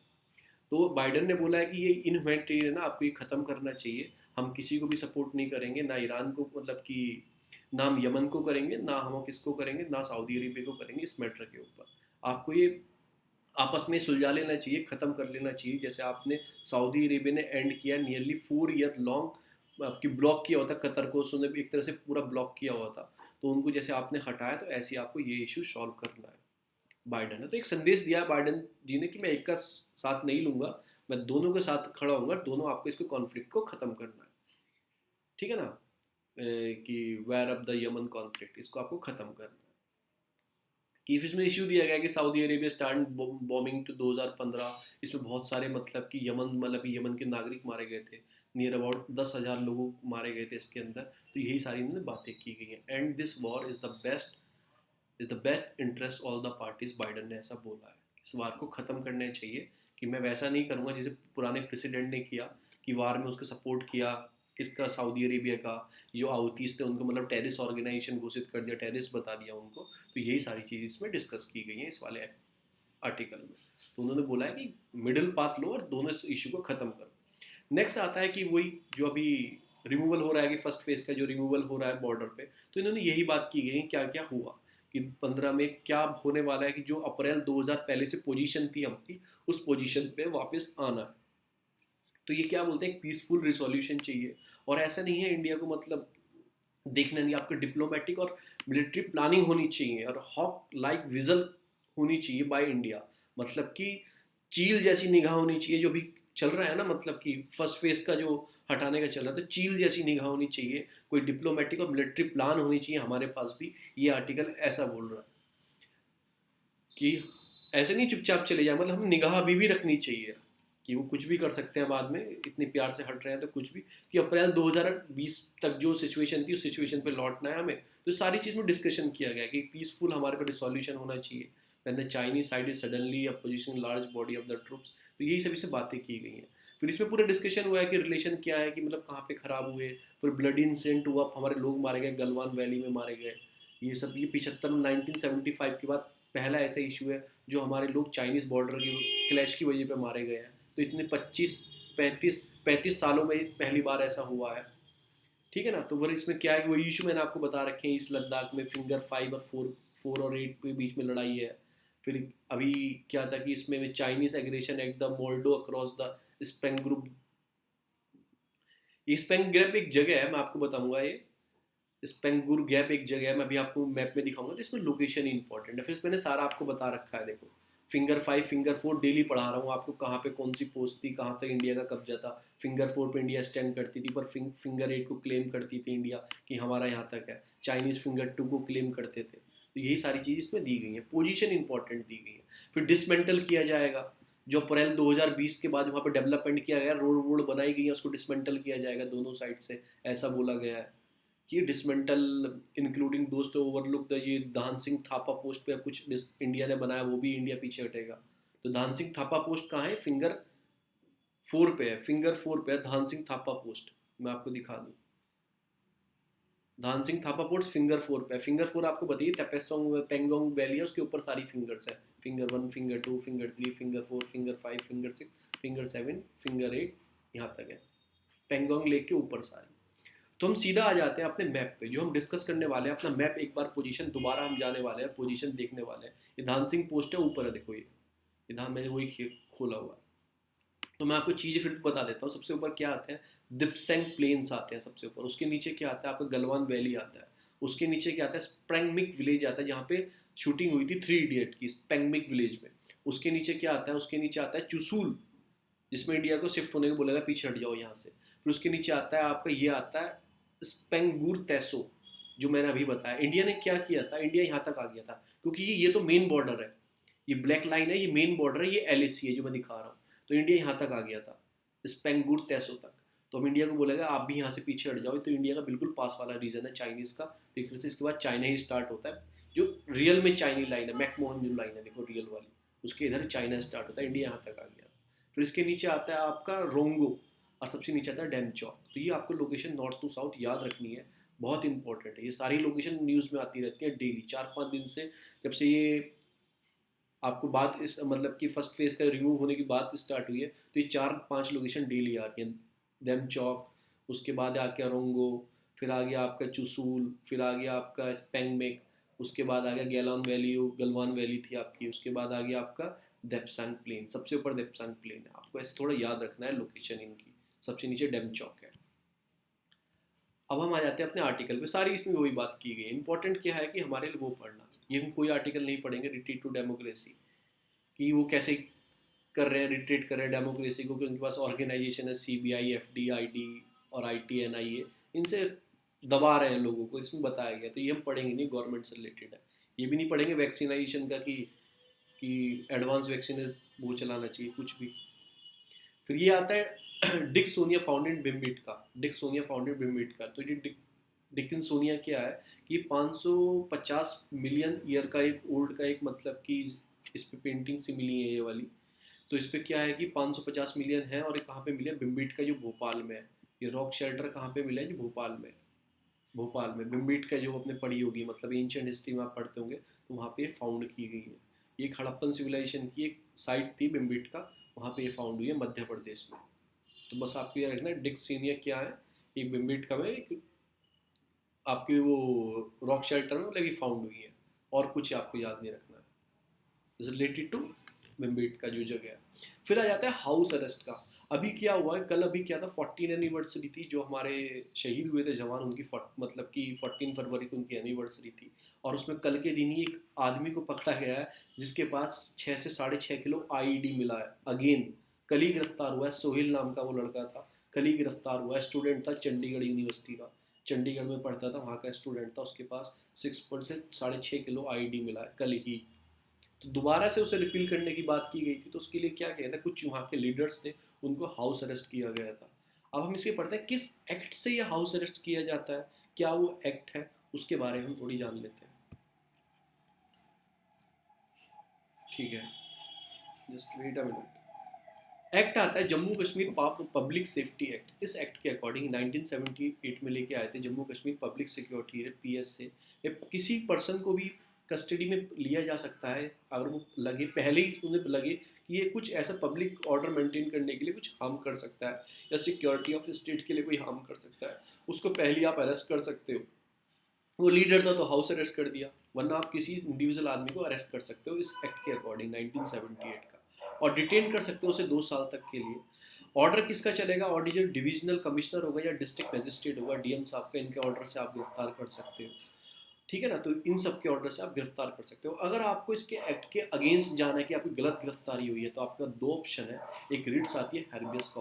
तो बाइडन ने बोला है कि ये इनह्यूमैनिटेरियन है ना, आपको ये ख़त्म करना चाहिए, हम किसी को भी सपोर्ट नहीं करेंगे, ना ईरान को, मतलब कि ना हम यमन को करेंगे, ना हम किसको करेंगे, ना सऊदी अरेबिया को करेंगे इस मैटर के ऊपर। आपको ये आपस में सुलझा लेना चाहिए, ख़त्म कर लेना चाहिए, जैसे आपने सऊदी अरेबिया ने एंड किया नियरली 4 ईयर लॉन्ग आपकी ब्लॉक किया होता कतर को, उसने एक तरह से पूरा ब्लॉक किया हुआ था, तो उनको जैसे आपने हटाया, तो ऐसे ही आपको ये इशू सॉल्व करना है। बाइडन ने तो एक संदेश दिया बाइडन जी ने कि मैं एक का साथ नहीं लूंगा, मैं दोनों के साथ खड़ा हूँगा, दोनों आपको इसको कॉन्फ्लिक्ट को ख़त्म करना है। ठीक है ना, कि where up the Yemen conflict, इसको आपको ख़त्म करना है। कि इसमें इशू दिया गया कि Saudi Arabia start bombing to 2015, इसमें बहुत सारे मतलब कि यमन के नागरिक मारे गए थे, नियर अबाउट 10,000 लोग मारे गए थे इसके अंदर। तो यही सारी इन्होंने बातें की गई हैं। And this war is the best interest all the parties, Biden ने ऐसा बोला है। इस वार को ख़त्म करना चाहिए, कि मैं वैसा नहीं करूँगा जैसे पुराने प्रेसिडेंट ने किया, कि वार में उसको सपोर्ट किया, किसका, सऊदी अरेबिया का, जो हाउथीस थे उनको मतलब टेररिस्ट ऑर्गेनाइजेशन घोषित कर दिया, टेररिस्ट बता दिया उनको। तो यही सारी चीज़ इसमें डिस्कस की गई हैं इस वाले आर्टिकल में। तो उन्होंने बोला है कि मिडिल पाथ लो और दोनों इशू को ख़त्म करो। नेक्स्ट आता है कि वही जो अभी रिमूवल हो रहा है, कि फर्स्ट फेज का जो रिमूवल हो रहा है बॉर्डर पे, तो इन्होंने यही बात की गई क्या क्या हुआ, कि 15 में क्या होने वाला है, कि जो अप्रैल 2000 पहले से पोजीशन थी हमारी, उस पोजीशन पे वापस आना है। तो ये क्या बोलते हैं, एक पीसफुल रिसोल्यूशन चाहिए। और ऐसा नहीं है इंडिया को मतलब देखना नहीं, आपको डिप्लोमेटिक और मिलिट्री प्लानिंग होनी चाहिए, और हॉक लाइक विजन होनी चाहिए बाय इंडिया, मतलब कि चील जैसी निगाह होनी चाहिए, जो भी चल रहा है ना, मतलब कि फर्स्ट फेज का जो हटाने का चल रहा है, तो चील जैसी निगाह होनी चाहिए, कोई डिप्लोमेटिक और मिलिट्री प्लान होनी चाहिए हमारे पास भी। ये आर्टिकल ऐसा बोल रहा है कि ऐसे नहीं चुपचाप चले जाए, मतलब हमें निगाह अभी भी रखनी चाहिए, कि वो कुछ भी कर सकते हैं बाद में, इतने प्यार से हट रहे हैं तो कुछ भी, कि अप्रैल 2020 तक जो सिचुएशन थी उस सिचुएशन पे लौटना है हमें। तो सारी चीज़ में डिस्कशन किया गया कि पीसफुल हमारे पे रिसोल्यूशन होना चाहिए, when the Chinese side is suddenly opposition large body of the troops. तो यही सभी से बातें की गई हैं। फिर इसमें पूरा डिस्कशन हुआ है कि रिलेशन क्या है, कि मतलब कहाँ पे ख़राब हुए, फिर ब्लडी इंसिडेंट हुआ, हमारे लोग मारे गए, गलवान वैली में मारे गए, ये सब। ये 1975 के बाद पहला ऐसा इशू है जो हमारे लोग चाइनीज़ बॉर्डर की क्लैश की वजह पे मारे गए हैं। तो इतने 25 35 सालों में पहली बार ऐसा हुआ है, ठीक है ना। तो फिर इसमें क्या है कि वो इशू मैंने आपको बता रखे हैं, इस लद्दाख में फिंगर 5 और 4 और 8 के बीच में लड़ाई है। फिर अभी क्या था कि इसमें Chinese aggression act the Moldo across the Spanggur. ये स्पेंग ग्रुप एक जगह है, मैं आपको बताऊंगा। ये स्पेंगुर गैप एक जगह है, मैं अभी आपको मैप में दिखाऊंगा, तो इसमें लोकेशन ही इंपॉर्टेंट है। फिर मैंने सारा आपको बता रखा है, देखो फिंगर 4 डेली पढ़ा रहा हूँ आपको, कहाँ पे कौन सी पोस्ट थी, कहाँ तक इंडिया का कब्जा था। फिंगर 4 पे इंडिया स्टैंड करती थी, पर फिंगर 8 को क्लेम करती थी इंडिया कि हमारा यहाँ तक है। चाइनीज़ फिंगर 2 को क्लेम करते थे। तो यही सारी चीज़ इसमें दी गई है, पोजीशन इंपॉर्टेंट दी गई है। फिर डिसमेंटल किया जाएगा, जो अप्रैल 2020 के बाद वहाँ पर डेवलपमेंट किया गया, रोड वोड बनाई गई है, उसको डिसमेंटल किया जाएगा दोनों साइड से, ऐसा बोला गया है। कि डिसमेंटल इंक्लूडिंग दोस्त ओवरलुक द, ये धान सिंह थापा पोस्ट पे कुछ इंडिया ने बनाया, वो भी इंडिया पीछे हटेगा। तो धान सिंह थापा पोस्ट कहाँ है, फिंगर 4 पे है, फिंगर 4 पे है धान सिंह थापा पोस्ट। मैं आपको दिखा दूँ, धान सिंह थापा पोस्ट फिंगर 4 पे है। फिंगर 4 आपको बताइए तेपेसोंग पेंगोंग वैली है, उसके ऊपर सारी फिंगर्स है। Finger 1, finger 2, finger 3, finger 4, finger 5, finger 6, finger 7, finger 8, यहाँ तक है। पेंगोंग लेक के ऊपर सारी। तो हम सीधा आ जाते हैं अपने मैप पे, जो हम डिस्कस करने वाले हैं। अपना मैप एक बार पोजीशन दोबारा हम जाने वाले हैं, पोजीशन देखने वाले हैं। ये धान सिंह पोस्ट है, ऊपर है, देखो ये धान मैंने वही खोला हुआ है। तो मैं आपको चीज़ें फिर बता देता हूँ। सबसे ऊपर क्या आते हैं, दिप्सेंग प्लेन्स आते हैं सबसे ऊपर। उसके नीचे क्या आता है, आपका गलवान वैली आता है। उसके नीचे क्या आता है, स्प्रेंगमिक विलेज आता है, जहाँ पे शूटिंग हुई थी 3 इडियट की, स्पेंगमिक विलेज में। उसके नीचे क्या आता है, उसके नीचे आता है चुसूल, जिसमें इंडिया को शिफ्ट होने को बोलेगा, पीछे हट जाओ यहाँ से। फिर उसके नीचे आता है आपका, ये आता है स्पेंगूर तैसो, जो मैंने अभी बताया। इंडिया ने क्या किया था, इंडिया यहाँ तक आ गया था, क्योंकि ये तो मेन बॉर्डर है, ये ब्लैक लाइन है, ये मेन बॉर्डर है, ये एलएसी है जो मैं दिखा रहा हूँ। तो इंडिया यहाँ तक आ गया था, स्पेंगूर तैसो तक। तो हम इंडिया को बोलेगा आप भी यहाँ से पीछे हट जाओ। तो इंडिया का बिल्कुल पास वाला रीजन है चाइनीज़ का। तो फिर से इसके बाद चाइना ही स्टार्ट होता है, जो रियल में चाइनी लाइन है, मैकमोहन जो लाइन है देखो रियल वाली, उसके इधर चाइना स्टार्ट होता है, इंडिया यहाँ तक आ गया। फिर इसके नीचे आता है आपका रोंगो, और सबसे नीचे आता है डेमचौक। तो ये आपको लोकेशन नॉर्थ टू साउथ याद रखनी है, बहुत इंपॉर्टेंट है। ये सारी लोकेशन न्यूज़ में आती रहती है डेली, 4-5 दिन से, जब से ये आपको बात इस मतलब कि फर्स्ट फेज का रिमूव होने की बात स्टार्ट हुई है। तो ये 4-5 लोकेशन डेली आती हैं। डेम चौक, उसके बाद आ गया रोंगो, फिर आ गया आपका चुसूल, फिर आ गया आपका स्पेंगमेक, उसके बाद आ गया गैलान वैली, गलवान वैली थी आपकी, उसके बाद आ गया आपका देपसांग प्लेन। सबसे ऊपर देपसांग प्लेन है, आपको ऐसे थोड़ा याद रखना है लोकेशन इनकी। सबसे नीचे डेम चौक है। अब हम आ जाते हैं अपने आर्टिकल पे। सारी इसमें वही बात की गई है। इंपॉर्टेंट क्या है कि हमारे लिए वो पढ़ना, ये हम कोई आर्टिकल नहीं पढ़ेंगे रिट्रीट टू डेमोक्रेसी, कि वो कैसे कर रहे हैं, रिट्रीट कर रहे हैं डेमोक्रेसी को, क्योंकि उनके पास ऑर्गेनाइजेशन है, सीबीआई, एफडीआईडी और आईटीएनआई, इनसे दबा रहे हैं लोगों को, इसमें बताया गया। तो ये हम पढ़ेंगे नहीं, गवर्नमेंट से रिलेटेड है। ये भी नहीं पढ़ेंगे वैक्सीनाइजेशन का, कि एडवांस वैक्सीन वो चलाना चाहिए, कुछ भी। फिर ये आता है डिक सोनिया फाउंडेड बिम्बिटका। डिक सोनिया फाउंडेड बिम्बिटका। तो ये डिकिन सोनिया क्या है कि 550 मिलियन ईयर का एक ओल्ड का एक मतलब कि, इस पे पेंटिंग से मिली है ये वाली। तो इस पे क्या है कि 550 मिलियन है, और ये कहाँ पे मिले, बिम्बिटका जो भोपाल में है। ये रॉक शेल्टर कहाँ पे मिला है, जो भोपाल में। भोपाल में बिम्बिटका जो आपने पढ़ी होगी, मतलब एंशिएंट हिस्ट्री में आप पढ़ते होंगे, तो वहाँ पे फाउंड की गई है। ये हड़प्पन सिविलाइजेशन की एक साइट थी बिम्बिटका, वहाँ पे ये फाउंड हुई है मध्य प्रदेश में। तो बस आपको ये रखना है डिक सीनिया क्या है, ये बिम्बिटका में आपकी वो रॉक शेल्टर में मतलब ये फाउंड हुई है। और कुछ आपको याद नहीं रखना है रिलेटेड टू बिम्बिट का जो जगह है। फिर आ जाता है हाउस अरेस्ट का। अभी क्या हुआ है, कल अभी क्या था, 14 एनिवर्सरी थी, जो हमारे शहीद हुए थे जवान, उनकी मतलब कि 14 फरवरी को उनकी एनिवर्सरी थी। और उसमें कल के दिन ही एक आदमी को पकड़ा गया है, जिसके पास 6 से 6.5 किलो आईईडी मिला है। अगेन कल ही गिरफ्तार हुआ है, सोहेल नाम का वो लड़का था, कल ही गिरफ्तार हुआ है। स्टूडेंट था चंडीगढ़ यूनिवर्सिटी का, चंडीगढ़ में पढ़ता था, वहाँ का स्टूडेंट था। उसके पास 6.6 किलो आईडी मिला है कल ही। तो दोबारा से उसे रिपील करने की बात की गई थी, तो उसके लिए क्या कहते हैं, कुछ वहाँ के लीडर्स थे, उनको हाउस अरेस्ट किया गया था। अब हम इसे पढ़ते हैं, किस एक्ट से ये हाउस अरेस्ट किया जाता है, क्या वो एक्ट है, उसके बारे में हम थोड़ी जान लेते हैं। ठीक है, just wait a minute. Act आता है Jammu Kashmir public safety act. इस एक्ट के अकॉर्डिंग 1978 में लेके आए थे जम्मू कश्मीर पब्लिक सिक्योरिटी है, पीएस से। ये किसी पर्सन को भी कस्टडी में लिया जा सकता है अगर वो लगे, पहले ही उन्हें लगे कि ये कुछ ऐसा पब्लिक ऑर्डर मेंटेन करने के लिए कुछ हार्म कर सकता है या सिक्योरिटी ऑफ स्टेट के लिए कोई हार्म कर सकता है, उसको पहले आप अरेस्ट कर सकते हो। वो लीडर था तो हाउस अरेस्ट कर दिया, वरना आप किसी इंडिविजुअल आदमी को अरेस्ट कर सकते हो इस एक्ट के अकॉर्डिंग 1978 का, और डिटेन कर सकते हो उसे 2 साल तक के लिए। ऑर्डर किसका चलेगा? ऑर्डर जो डिविजनल कमिश्नर होगा या डिस्ट्रिक्ट मजिस्ट्रेट होगा, डीएम साहब का, इनके ऑर्डर से आप गिरफ्तार कर सकते हो। ठीक है ना, तो इन सब के ऑर्डर से आप गिरफ्तार कर सकते हो। अगर आपको इसके एक्ट के अगेंस्ट जाना है कि आपकी गलत गिरफ्तारी हुई है, तो आपका 2 ऑप्शन है। एक रिट्स आती है हैर्बियस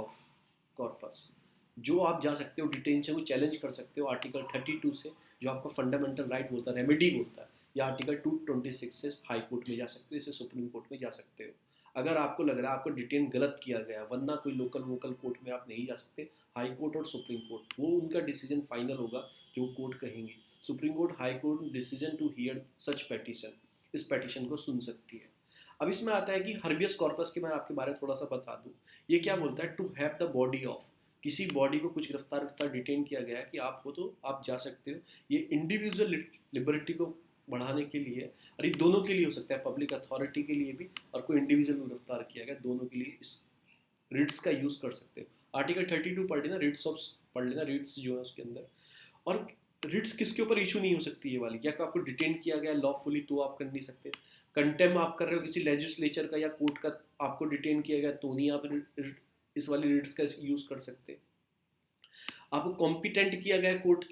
कॉर्पस, जो आप जा सकते हो, डिटेंशन को चैलेंज कर सकते हो आर्टिकल 32 से, जो आपका फंडामेंटल राइट बोलता है, रेमेडी बोलता है, या आर्टिकल 226 से हाई कोर्ट में जा सकते हो, इसे सुप्रीम कोर्ट में जा सकते हो। अगर आपको लग रहा है आपको डिटेन गलत किया गया, वरना कोई लोकल वोकल कोर्ट में आप नहीं जा सकते, हाई कोर्ट और सुप्रीम कोर्ट, वो उनका डिसीजन फाइनल होगा जो कोर्ट कहेंगे। Supreme court, high court decision to hear such petition, इस पेटिशन को सुन सकती है। अब इसमें आता है कि हर्बियस कॉर्पस के मैं आपके बारे में थोड़ा सा बता दूं। ये क्या बोलता है? To have the body of, किसी बॉडी को कुछ गिरफ्तार डिटेन किया गया है कि आप हो तो आप जा सकते हो। ये इंडिविजुअल लिबर्टी को बढ़ाने के लिए, और ये दोनों के लिए हो सकता है, पब्लिक अथॉरिटी के लिए भी और कोई इंडिविजुअल को गिरफ्तार किया गया, दोनों के लिए इस रिट्स का यूज़ कर सकते हो। आर्टिकल 32 पढ़ लेना, रिट्स ऑफ पढ़ लेना, रिट्स जो है उसके अंदर। और रिट्स किसके ऊपर इशू नहीं हो सकती ये वाली? क्या आपको डिटेन किया गया लॉफुली तो आप कर नहीं सकते। कंटेम आप कर रहे हो किसी लेजिस्लेचर का या कोर्ट का, आपको डिटेन किया गया तो नहीं आप इस वाली रिट्स का यूज़ कर सकते। आपको कॉम्पिटेंट किया गया कोर्ट,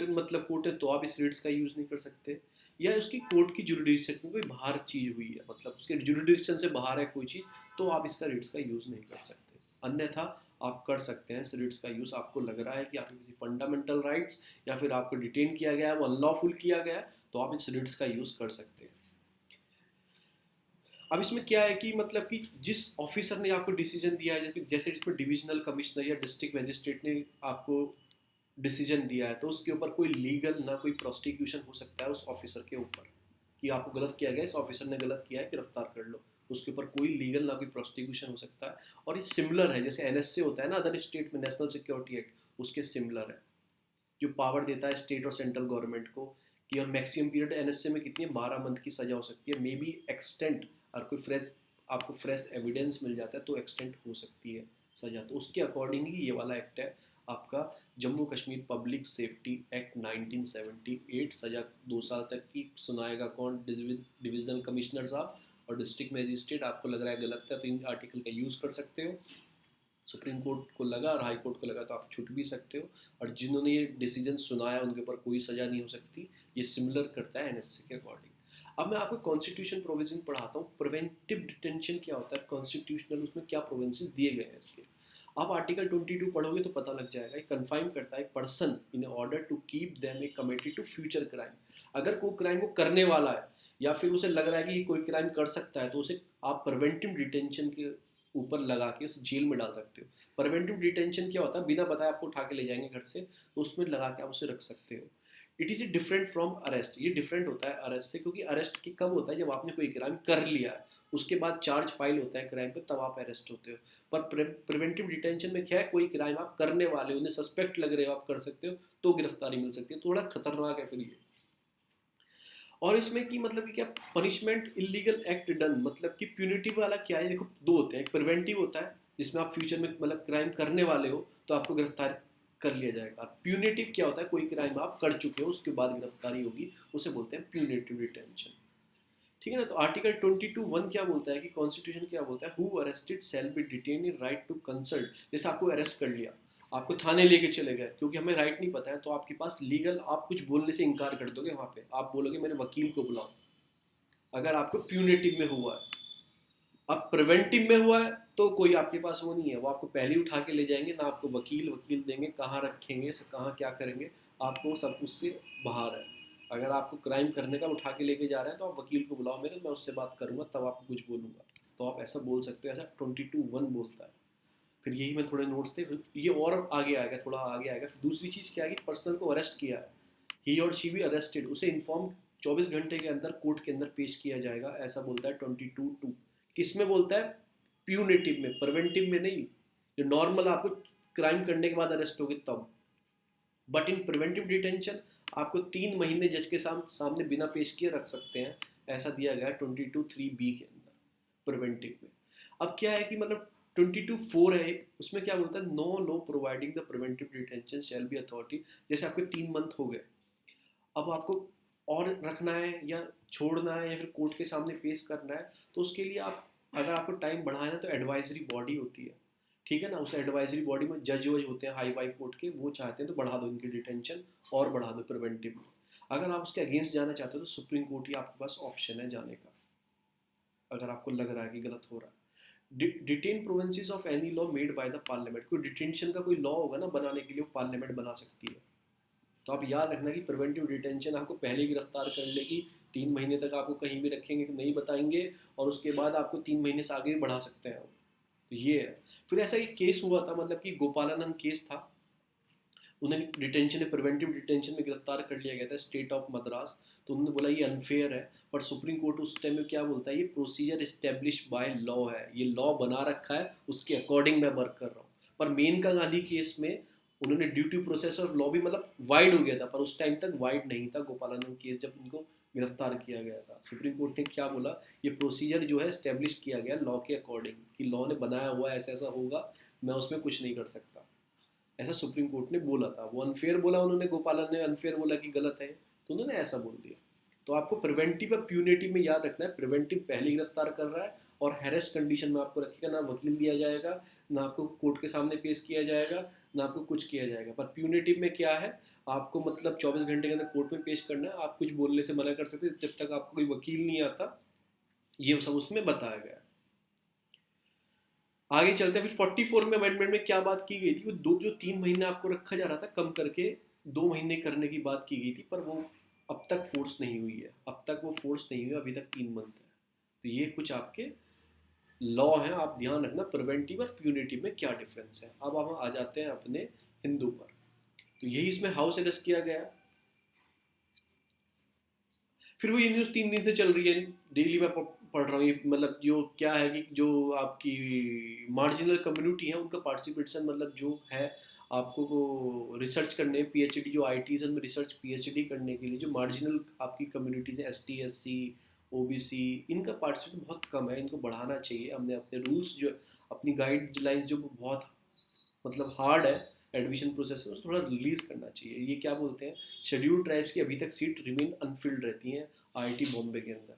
मतलब कोर्ट है, तो आप इस रिट्स का यूज़ नहीं कर सकते। या उसकी कोर्ट की जुरिडिक्शन में कोई बाहर चीज़ हुई है, मतलब उसके जुरिडिक्शन से बाहर है कोई चीज़, तो आप इसका रिट्स का यूज़ नहीं कर सकते। अन्यथा आप कर सकते हैं इस रिट्स का यूज़। आपको लग रहा है कि आपके किसी फंडामेंटल राइट्स या फिर आपको डिटेन किया गया है, वो अनलॉफुल किया गया है, तो आप इस रिट्स का यूज़ कर सकते हैं। अब इसमें क्या है कि मतलब कि जिस ऑफिसर ने आपको डिसीजन दिया है, जैसे जिसमें डिविजनल कमिश्नर या डिस्ट्रिक्ट मजिस्ट्रेट ने आपको डिसीजन दिया है, तो उसके ऊपर कोई लीगल ना कोई प्रोसिक्यूशन हो सकता है उस ऑफिसर के ऊपर कि आपको गलत किया गया, इस ऑफिसर ने गलत किया है, गिरफ्तार कर लो। उसके ऊपर कोई लीगल ना कोई प्रोसिक्यूशन हो सकता है। और ये सिमिलर है जैसे एनएसए होता है ना अदर स्टेट में, नेशनल सिक्योरिटी एक्ट, उसके सिमिलर है, जो पावर देता है स्टेट और सेंट्रल गवर्नमेंट को कि, और मैक्सिमम पीरियड एनएसए में कितनी है, 12 मंथ की सज़ा हो सकती है, मे बी एक्सटेंड, और कोई फ्रेश आपको फ्रेश एविडेंस मिल जाता है तो एक्सटेंड हो सकती है सज़ा। तो उसके अकॉर्डिंग ही ये वाला एक्ट है आपका, Jammu Kashmir public safety act 1978। सज़ा 2 साल तक की सुनाएगा कौन? डिविजनल कमिश्नर साहब और डिस्ट्रिक्ट मजिस्ट्रेट। आपको लग रहा है गलत है तो इन आर्टिकल का यूज़ कर सकते हो। सुप्रीम कोर्ट को लगा और हाई कोर्ट को लगा तो आप छूट भी सकते हो। और जिन्होंने ये डिसीजन सुनाया उनके ऊपर कोई सज़ा नहीं हो सकती। ये सिमिलर करता है एनएससी के अकॉर्डिंग। अब मैं आपको कॉन्स्टिट्यूशन प्रोविजन पढ़ाता हूँ। प्रिवेंटिव डिटेंशन क्या होता है कॉन्स्टिट्यूशनल, उसमें क्या प्रोविजन दिए गए हैं इसके। आप आर्टिकल 22 पढ़ोगे तो पता लग जाएगा। कन्फाइन करता है person in order to keep them a committed to future crime. अगर कोई क्राइम वो करने वाला है या फिर उसे लग रहा है कि कोई क्राइम कर सकता है, तो उसे आप प्रिवेंटिव डिटेंशन के ऊपर लगा के उसे जेल में डाल सकते हो। प्रिवेंटिव डिटेंशन क्या होता है? बिना बताए आपको उठा के ले जाएंगे घर से, तो उसमें लगा के आप उसे रख सकते हो। It is different from arrest. ये डिफरेंट होता है अरेस्ट से, क्योंकि अरेस्ट की कब होता है? जब आपने कोई क्राइम कर लिया है, उसके बाद चार्ज फाइल होता है क्राइम पे, तब आप अरेस्ट होते हो। पर प्रिवेंटिव डिटेंशन में क्या है? कोई क्राइम आप करने वाले हो, उन्हें सस्पेक्ट लग रहे हो, आप कर सकते हो, तो गिरफ्तारी मिल सकती है। थोड़ा खतरनाक है फिर ये। और इसमें कि मतलब कि क्या पनिशमेंट इलीगल एक्ट डन, मतलब कि प्यूनिटिव वाला क्या है? देखो दो होते हैं। एक प्रिवेंटिव होता है जिसमें आप फ्यूचर में मतलब क्राइम करने वाले हो तो आपको गिरफ्तार कर लिया जाएगा। प्यूनिटिव क्या होता है? कोई क्राइम आप कर चुके हो उसके बाद गिरफ्तारी होगी, उसे बोलते हैं प्यूनिटिव डिटेंशन। ठीक है ना। तो आर्टिकल 22(1) क्या बोलता है कि कॉन्स्टिट्यूशन क्या बोलता है? Who arrested shall be detain in right to consult. जैसे आपको अरेस्ट कर लिया, आपको थाने लेके चले गए, क्योंकि हमें राइट नहीं पता है, तो आपके पास लीगल, आप कुछ बोलने से इनकार कर दोगे वहाँ पे, आप बोलोगे मेरे वकील को बुलाओ, अगर आपको प्यूनेटिव में हुआ है। अब प्रिवेंटिव में हुआ है तो कोई आपके पास वो नहीं है, वो आपको पहले ही उठा के ले जाएंगे, ना आपको वकील वकील देंगे, कहाँ रखेंगे, कहाँ क्या करेंगे, आपको सब उससे बाहर है। अगर आपको क्राइम करने का उठा के लेके जा रहे हैं तो आप वकील को बुलाओ मेरे, मैं उससे बात करूंगा तब आपको कुछ बोलूंगा। तो आप ऐसा बोल सकते हो, ऐसा 22(1) बोलता है। फिर यही मैं थोड़े नोट्स थे, ये और आगे आएगा, थोड़ा आगे आएगा। फिर दूसरी चीज़ क्या है कि पर्सनल को अरेस्ट किया है, ही और शी भी अरेस्टेड, उसे इन्फॉर्म 24 घंटे के अंदर कोर्ट के अंदर पेश किया जाएगा, ऐसा बोलता है 22(2). किस में बोलता है? प्यूनेटिव में, प्रिवेंटिव में नहीं। जो नॉर्मल आपको क्राइम करने के बाद अरेस्ट होगी तब। बट इन प्रिवेंटिव डिटेंशन आपको 3 महीने जज के सामने बिना पेश किए रख सकते हैं, ऐसा दिया गया है 22(3)(b) के अंदर प्रिवेंटिव में। अब क्या है कि मतलब 22(4) है एक, उसमें क्या बोलता है, no law providing the preventive detention shall be authority. जैसे आपके 3 मंथ हो गए, अब आपको और रखना है या छोड़ना है या फिर कोर्ट के सामने पेश करना है, तो उसके लिए आप, अगर आपको टाइम बढ़ाना है तो एडवाइजरी बॉडी होती है, ठीक है ना। उस एडवाइजरी बॉडी में जज वज होते हैं हाई कोर्ट के, वो चाहते हैं तो बढ़ा दो इनकी डिटेंशन और बढ़ा दो प्रिवेंटिव में। अगर आप उसके अगेंस्ट जाना चाहते हो तो सुप्रीम कोर्ट ही आपके पास ऑप्शन है जाने का, अगर आपको लग रहा है कि गलत हो रहा है। Detain provinces of any law made by the parliament, कोई डिटेंशन का कोई लॉ होगा ना बनाने के लिए, वो पार्लियामेंट बना सकती है। तो आप याद रखना कि प्रिवेंटिव डिटेंशन आपको पहले ही गिरफ्तार कर लेगी, 3 महीने तक आपको कहीं भी रखेंगे, नहीं बताएंगे, और उसके बाद आपको 3 महीने से आगे भी बढ़ा सकते हैं। तो ये है। फिर ऐसा एक केस हुआ था, मतलब कि गोपालानंद केस था, उन्हें डिटेंशन है, प्रिवेंटिव डिटेंशन में गिरफ्तार कर लिया गया था स्टेट ऑफ मद्रास। तो उन्होंने बोला ये अनफेयर है, पर सुप्रीम कोर्ट उस टाइम में क्या बोलता है, ये प्रोसीजर इस्टेब्लिश बाय लॉ है, ये लॉ बना रखा है, उसके अकॉर्डिंग मैं वर्क कर रहा हूँ। पर मेनका गांधी केस में उन्होंने ड्यूटी प्रोसेस और लॉ भी मतलब वाइड हो गया था, पर उस टाइम तक वाइड नहीं था गोपालानंद केस जब उनको गिरफ्तार किया गया था। सुप्रीम कोर्ट ने क्या बोला, ये प्रोसीजर जो है स्टेब्लिश किया गया लॉ के अकॉर्डिंग, कि लॉ ने बनाया हुआ ऐसा ऐसा होगा, मैं उसमें कुछ नहीं कर सकता, ऐसा सुप्रीम कोर्ट ने बोला था। वो अनफेयर बोला उन्होंने, गोपालन ने अनफेयर बोला कि गलत है, तो उन्होंने ऐसा बोल दिया। तो आपको प्रिवेंटिव और प्यूनेटिव में याद रखना है, प्रिवेंटिव पहले गिरफ्तार कर रहा है और हैरेस्ट कंडीशन में आपको रखेगा, ना वकील दिया जाएगा, ना आपको कोर्ट के सामने पेश किया जाएगा, ना आपको कुछ किया जाएगा। पर प्यूनेटिव में क्या है, आपको मतलब 24 घंटे के अंदर कोर्ट में पेश करना है, आप कुछ बोलने से मना कर सकते जब तक आपको कोई वकील नहीं आता, ये सब उसमें बताया गया है। आगे चलते हैं, फिर 44 में अमेंडमेंट में क्या बात की गई थी, वो दो जो 3 महीने आपको रखा जा रहा था कम करके 2 महीने करने की बात की गई थी, पर वो अब तक फोर्स नहीं हुई है, अब तक वो फोर्स नहीं हुई, अभी तक 3 मंथ है। तो ये कुछ आपके लॉ हैं, आप ध्यान रखना प्रिवेंटिव और प्यूनिटिव में क्या डिफरेंस है। अब हम आ जाते हैं अपने हिंदू पर, तो यही इसमें हाउस अरेस्ट किया गया। फिर वो ये न्यूज़ 3 दिन से चल रही है, डेली मैं पढ़ रहा हूँ ये, मतलब जो क्या है कि जो आपकी मार्जिनल कम्युनिटी है उनका पार्टिसिपेशन, मतलब जो है आपको को रिसर्च करने, पीएचडी जो आईटीज में रिसर्च पीएचडी करने के लिए जो मार्जिनल आपकी कम्युनिटीज है, एसटी एससी ओबीसी, इनका पार्टिसिपेशन बहुत कम है, इनको बढ़ाना चाहिए। हमने अपने रूल्स जो, अपनी गाइडलाइंस जो बहुत मतलब हार्ड है एडमिशन प्रोसेस में, उसको थोड़ा रिलीज करना चाहिए। ये क्या बोलते हैं, शेड्यूल्ड ट्राइब्स की अभी तक सीट रिमेन अनफिल्ड रहती हैं आईआईटी बॉम्बे के अंदर,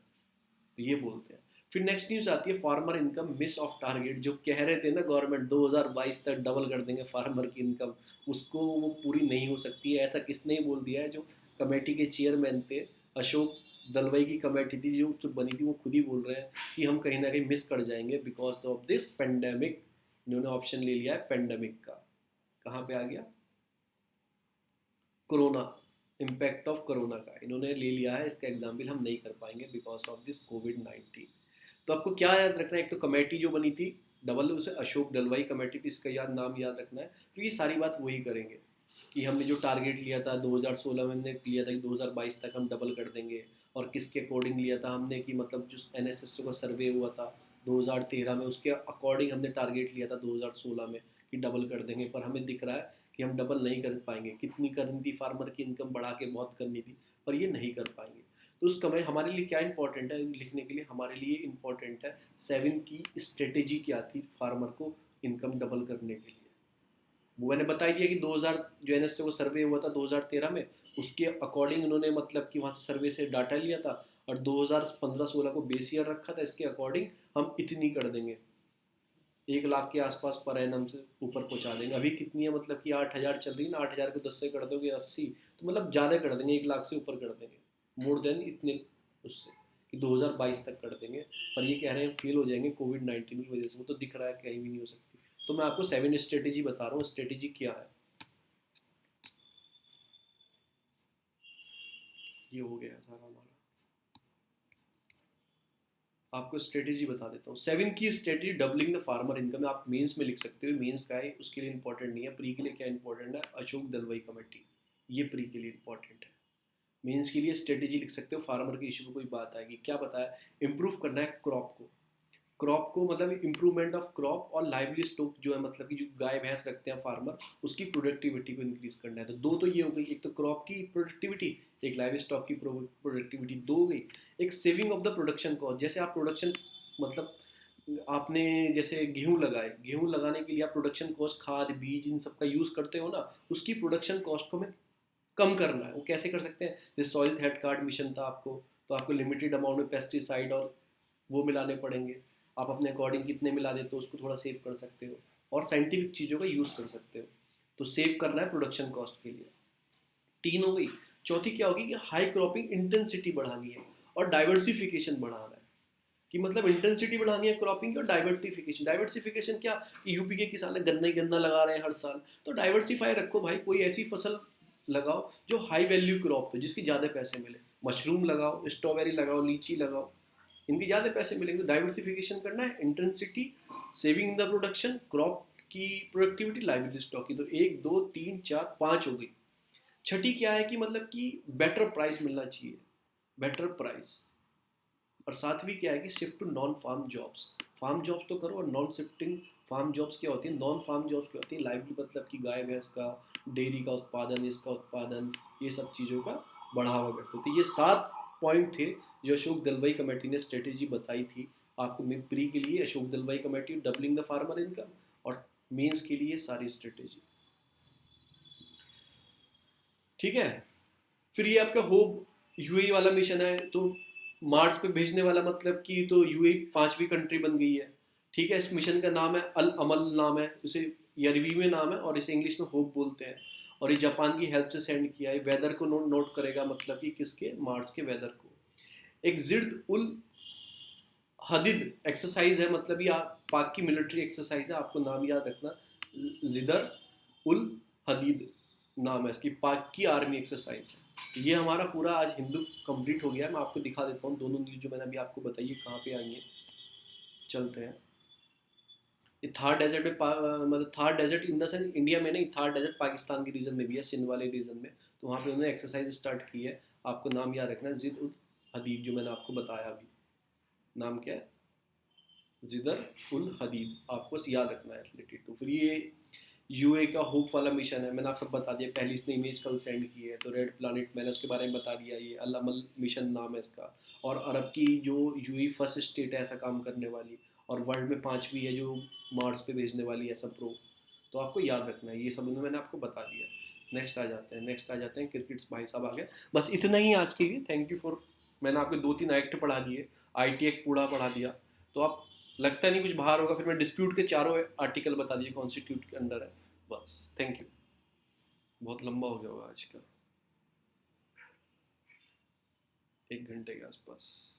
तो ये बोलते हैं। फिर नेक्स्ट न्यूज़ आती है farmer income miss of target, जो कह रहे थे ना गवर्नमेंट 2022 तक डबल कर देंगे फार्मर की इनकम, उसको वो पूरी नहीं हो सकती है। ऐसा किसने ही बोल दिया है, जो कमेटी के चेयरमैन थे अशोक दलवाई की कमेटी थी जो बनी थी, वो खुद ही बोल रहे हैं कि हम कहीं ना कहीं मिस कर जाएंगे बिकॉज ऑफ दिस पेंडेमिक। इन्होंने ऑप्शन ले लिया है पेंडेमिक का, कहाँ पे आ गया, कोरोना, इम्पैक्ट ऑफ कोरोना का इन्होंने ले लिया है, इसका एग्जाम्पल हम नहीं कर पाएंगे बिकॉज ऑफ दिस कोविड-19। तो आपको क्या याद रखना है, एक तो कमेटी जो बनी थी डबल, उसे अशोक दलवाई कमेटी थी, इसका नाम याद रखना है। तो ये सारी बात वही करेंगे कि हमने जो टारगेट लिया था 2016 में, हमने लिया था कि 2022 तक हम डबल कर देंगे, और किसके अकॉर्डिंग लिया था हमने, कि मतलब जो एनएसएस का सर्वे हुआ था 2013 में, उसके अकॉर्डिंग हमने टारगेट लिया था 2016 में कि डबल कर देंगे, पर हमें दिख रहा है कि हम डबल नहीं कर पाएंगे। कितनी करनी थी, फार्मर की इनकम बढ़ा के बहुत करनी थी, पर ये नहीं कर पाएंगे। तो उस कमेंट हमारे लिए क्या इंपॉर्टेंट है लिखने के लिए, हमारे लिए इंपॉर्टेंट है 7 की स्ट्रेटेजी क्या थी फार्मर को इनकम डबल करने के लिए। वो मैंने बता दिया कि 2000 जो एनएसए को सर्वे हुआ था 2013 में, उसके अकॉर्डिंग उन्होंने मतलब कि वहाँ से सर्वे से डाटा लिया था, और 2015-16 को बेस ईयर रखा था, इसके अकॉर्डिंग हम इतनी कर देंगे, 1 लाख के आसपास पर एनम से ऊपर पहुंचा देंगे। अभी कितनी है, मतलब कि 8,000 चल रही है ना, 8,000 को 10 से कर दोगे 80, तो मतलब ज़्यादा कर देंगे, 1 लाख से ऊपर कर देंगे, मोर देन इतने, उससे कि 2022 तक कर देंगे। पर ये कह रहे हैं फेल हो जाएंगे कोविड-19 की वजह से, वो तो दिख रहा है कहीं भी नहीं हो सकती। तो मैं आपको 7 स्ट्रेटेजी बता रहा हूँ, स्ट्रेटेजी क्या है। ये हो गया सारा हमारा, आपको स्ट्रेटेजी बता देता हूँ। 7 की strategy doubling the farmer income, आप मेंस में लिख सकते हो, मेंस का है उसके लिए इंपॉर्टेंट नहीं है, प्री के लिए क्या इंपॉर्टेंट है, अशोक दलवाई कमेटी, ये प्री के लिए इंपॉर्टेंट है। मेंस के लिए स्ट्रेटेजी लिख सकते हो, फार्मर के इशू पे कोई बात आएगी, क्या बताया, इंप्रूव करना है क्रॉप को, क्रॉप को मतलब इम्प्रूवमेंट ऑफ क्रॉप और लाइवली स्टॉक जो है मतलब कि जो गाय भैंस रखते हैं फार्मर, उसकी प्रोडक्टिविटी को इंक्रीज करना है। तो दो तो ये हो गई, एक तो क्रॉप की प्रोडक्टिविटी, एक लाइव स्टॉक की प्रोडक्टिविटी, दो हो गई। एक saving of the production cost, जैसे आप प्रोडक्शन मतलब आपने जैसे गेहूं लगाए, गेहूं लगाने के लिए आप प्रोडक्शन कॉस्ट खाद बीज इन सब का यूज़ करते हो ना, उसकी प्रोडक्शन कॉस्ट को हमें कम करना है। वो कैसे कर सकते हैं? जैसे सॉइल हेल्थ कार्ड मिशन था आपको, तो आपको लिमिटेड अमाउंट में पेस्टिसाइड और वो मिलाने पड़ेंगे, आप अपने अकॉर्डिंग कितने मिला देते हो उसको थोड़ा सेव कर सकते हो, और साइंटिफिक चीज़ों का यूज़ कर सकते हो। तो सेव करना है प्रोडक्शन कॉस्ट के लिए, तीन हो गई। चौथी क्या होगी कि हाई क्रॉपिंग इंटेंसिटी बढ़ानी है और डाइवर्सिफिकेशन बढ़ाना है। कि मतलब इंटेंसिटी बढ़ानी है क्रॉपिंग और डाइवर्सिफिकेशन। डाइवर्सिफिकेशन क्या कि यूपी के किसान गन्ना ही गन्ना लगा रहे हैं हर साल, तो डाइवर्सिफाई रखो भाई, कोई ऐसी फसल लगाओ जो हाई वैल्यू क्रॉप हो, जिसकी ज़्यादा पैसे मिले। मशरूम लगाओ, स्ट्रॉबेरी लगाओ, लीची लगाओ, इनके ज़्यादा पैसे मिलेंगे। तो डाइवर्सिफिकेशन करना है, intensity, saving in the production, crop की प्रोडक्टिविटी, लाइवली स्टॉक की। तो एक दो तीन चार पाँच हो गई। छठी क्या है कि मतलब कि बेटर प्राइस मिलना चाहिए, बेटर प्राइस। और सातवीं क्या है कि shift to non farm jobs. Farm jobs तो करो, और नॉन शिफ्टिंग फार्म जॉब्स क्या होती है? नॉन फार्म जॉब्स क्या होती है? लाइवली मतलब कि गाय भैंस का, डेयरी का उत्पादन, इसका उत्पादन, ये सब चीज़ों का बढ़ावा करते थे। ये 7 पॉइंट थे जो अशोक दलवाई कमेटी ने स्ट्रेटेजी बताई थी आपको। प्री के लिए Ashok Dalwai committee doubling the farmer income, और मेंस के लिए सारी स्ट्रेटेजी। ठीक है। फिर ये आपका होप यूएई वाला मिशन है, तो मार्स पे भेजने वाला मतलब कि तो यूएई 5वीं कंट्री बन गई है। ठीक है। इस मिशन का नाम है अल अमल नाम है, इसे ये अरबी में नाम है और इसे इंग्लिश में होप बोलते हैं। और ये जापान की हेल्प से सेंड किया है। वेदर को नोट करेगा, मतलब कि किसके? मार्स के वेदर को। एक जिर्द उल हदीद एक्सरसाइज है, मतलब ये पाक की मिलिट्री एक्सरसाइज है, आपको नाम याद रखना, जिदर उल हदीद नाम है इसकी, पाक की आर्मी एक्सरसाइज है। ये हमारा पूरा आज हिंदू कंप्लीट हो गया है। मैं आपको दिखा देता हूँ दोनों न्यूज जो मैंने अभी आपको बताई है कहाँ पे आई है। चलते हैं। ये थार डेजर्ट में मतलब Thar desert in the sense India में नहीं, थार डेजर्ट पाकिस्तान के रीजन में भी है, सिंध वाले रीजन में। तो वहाँ पे उन्होंने एक्सरसाइज स्टार्ट की है। आपको नाम याद रखना है, जिद उल हदीद, जो मैंने आपको बताया अभी। नाम क्या है? जिदर उल हदीद, आपको बस याद रखना है रिलेटेड टू। फिर ये यूए का होप वाला मिशन है, मैंने आप सब बता दिया। पहली इसने इमेज कल सेंड की है, तो रेड प्लानिट मैंने उसके बारे में बता दिया। ये अल अमल मिशन नाम है इसका। और अरब की जो यूए फर्स्ट स्टेट है ऐसा काम करने वाली, और वर्ल्ड में 5वीं है जो मार्स पे भेजने वाली है सब प्रो। तो आपको याद रखना है ये सब, मैंने आपको बता दिया। नेक्स्ट आ जाते हैं क्रिकेट भाई साहब आ गए। बस इतना ही आज के लिए, थैंक यू फॉर। मैंने आपको 2-3 एक्ट पढ़ा दिए, आईटी एक्ट पूरा पढ़ा दिया। तो आप, लगता नहीं कुछ बाहर होगा। फिर मैं डिस्प्यूट के चारों आर्टिकल बता दिए कॉन्स्टिट्यूट के अंडर है। बस, थैंक यू। बहुत लंबा हो गया होगा आज का, 1 घंटे के आसपास।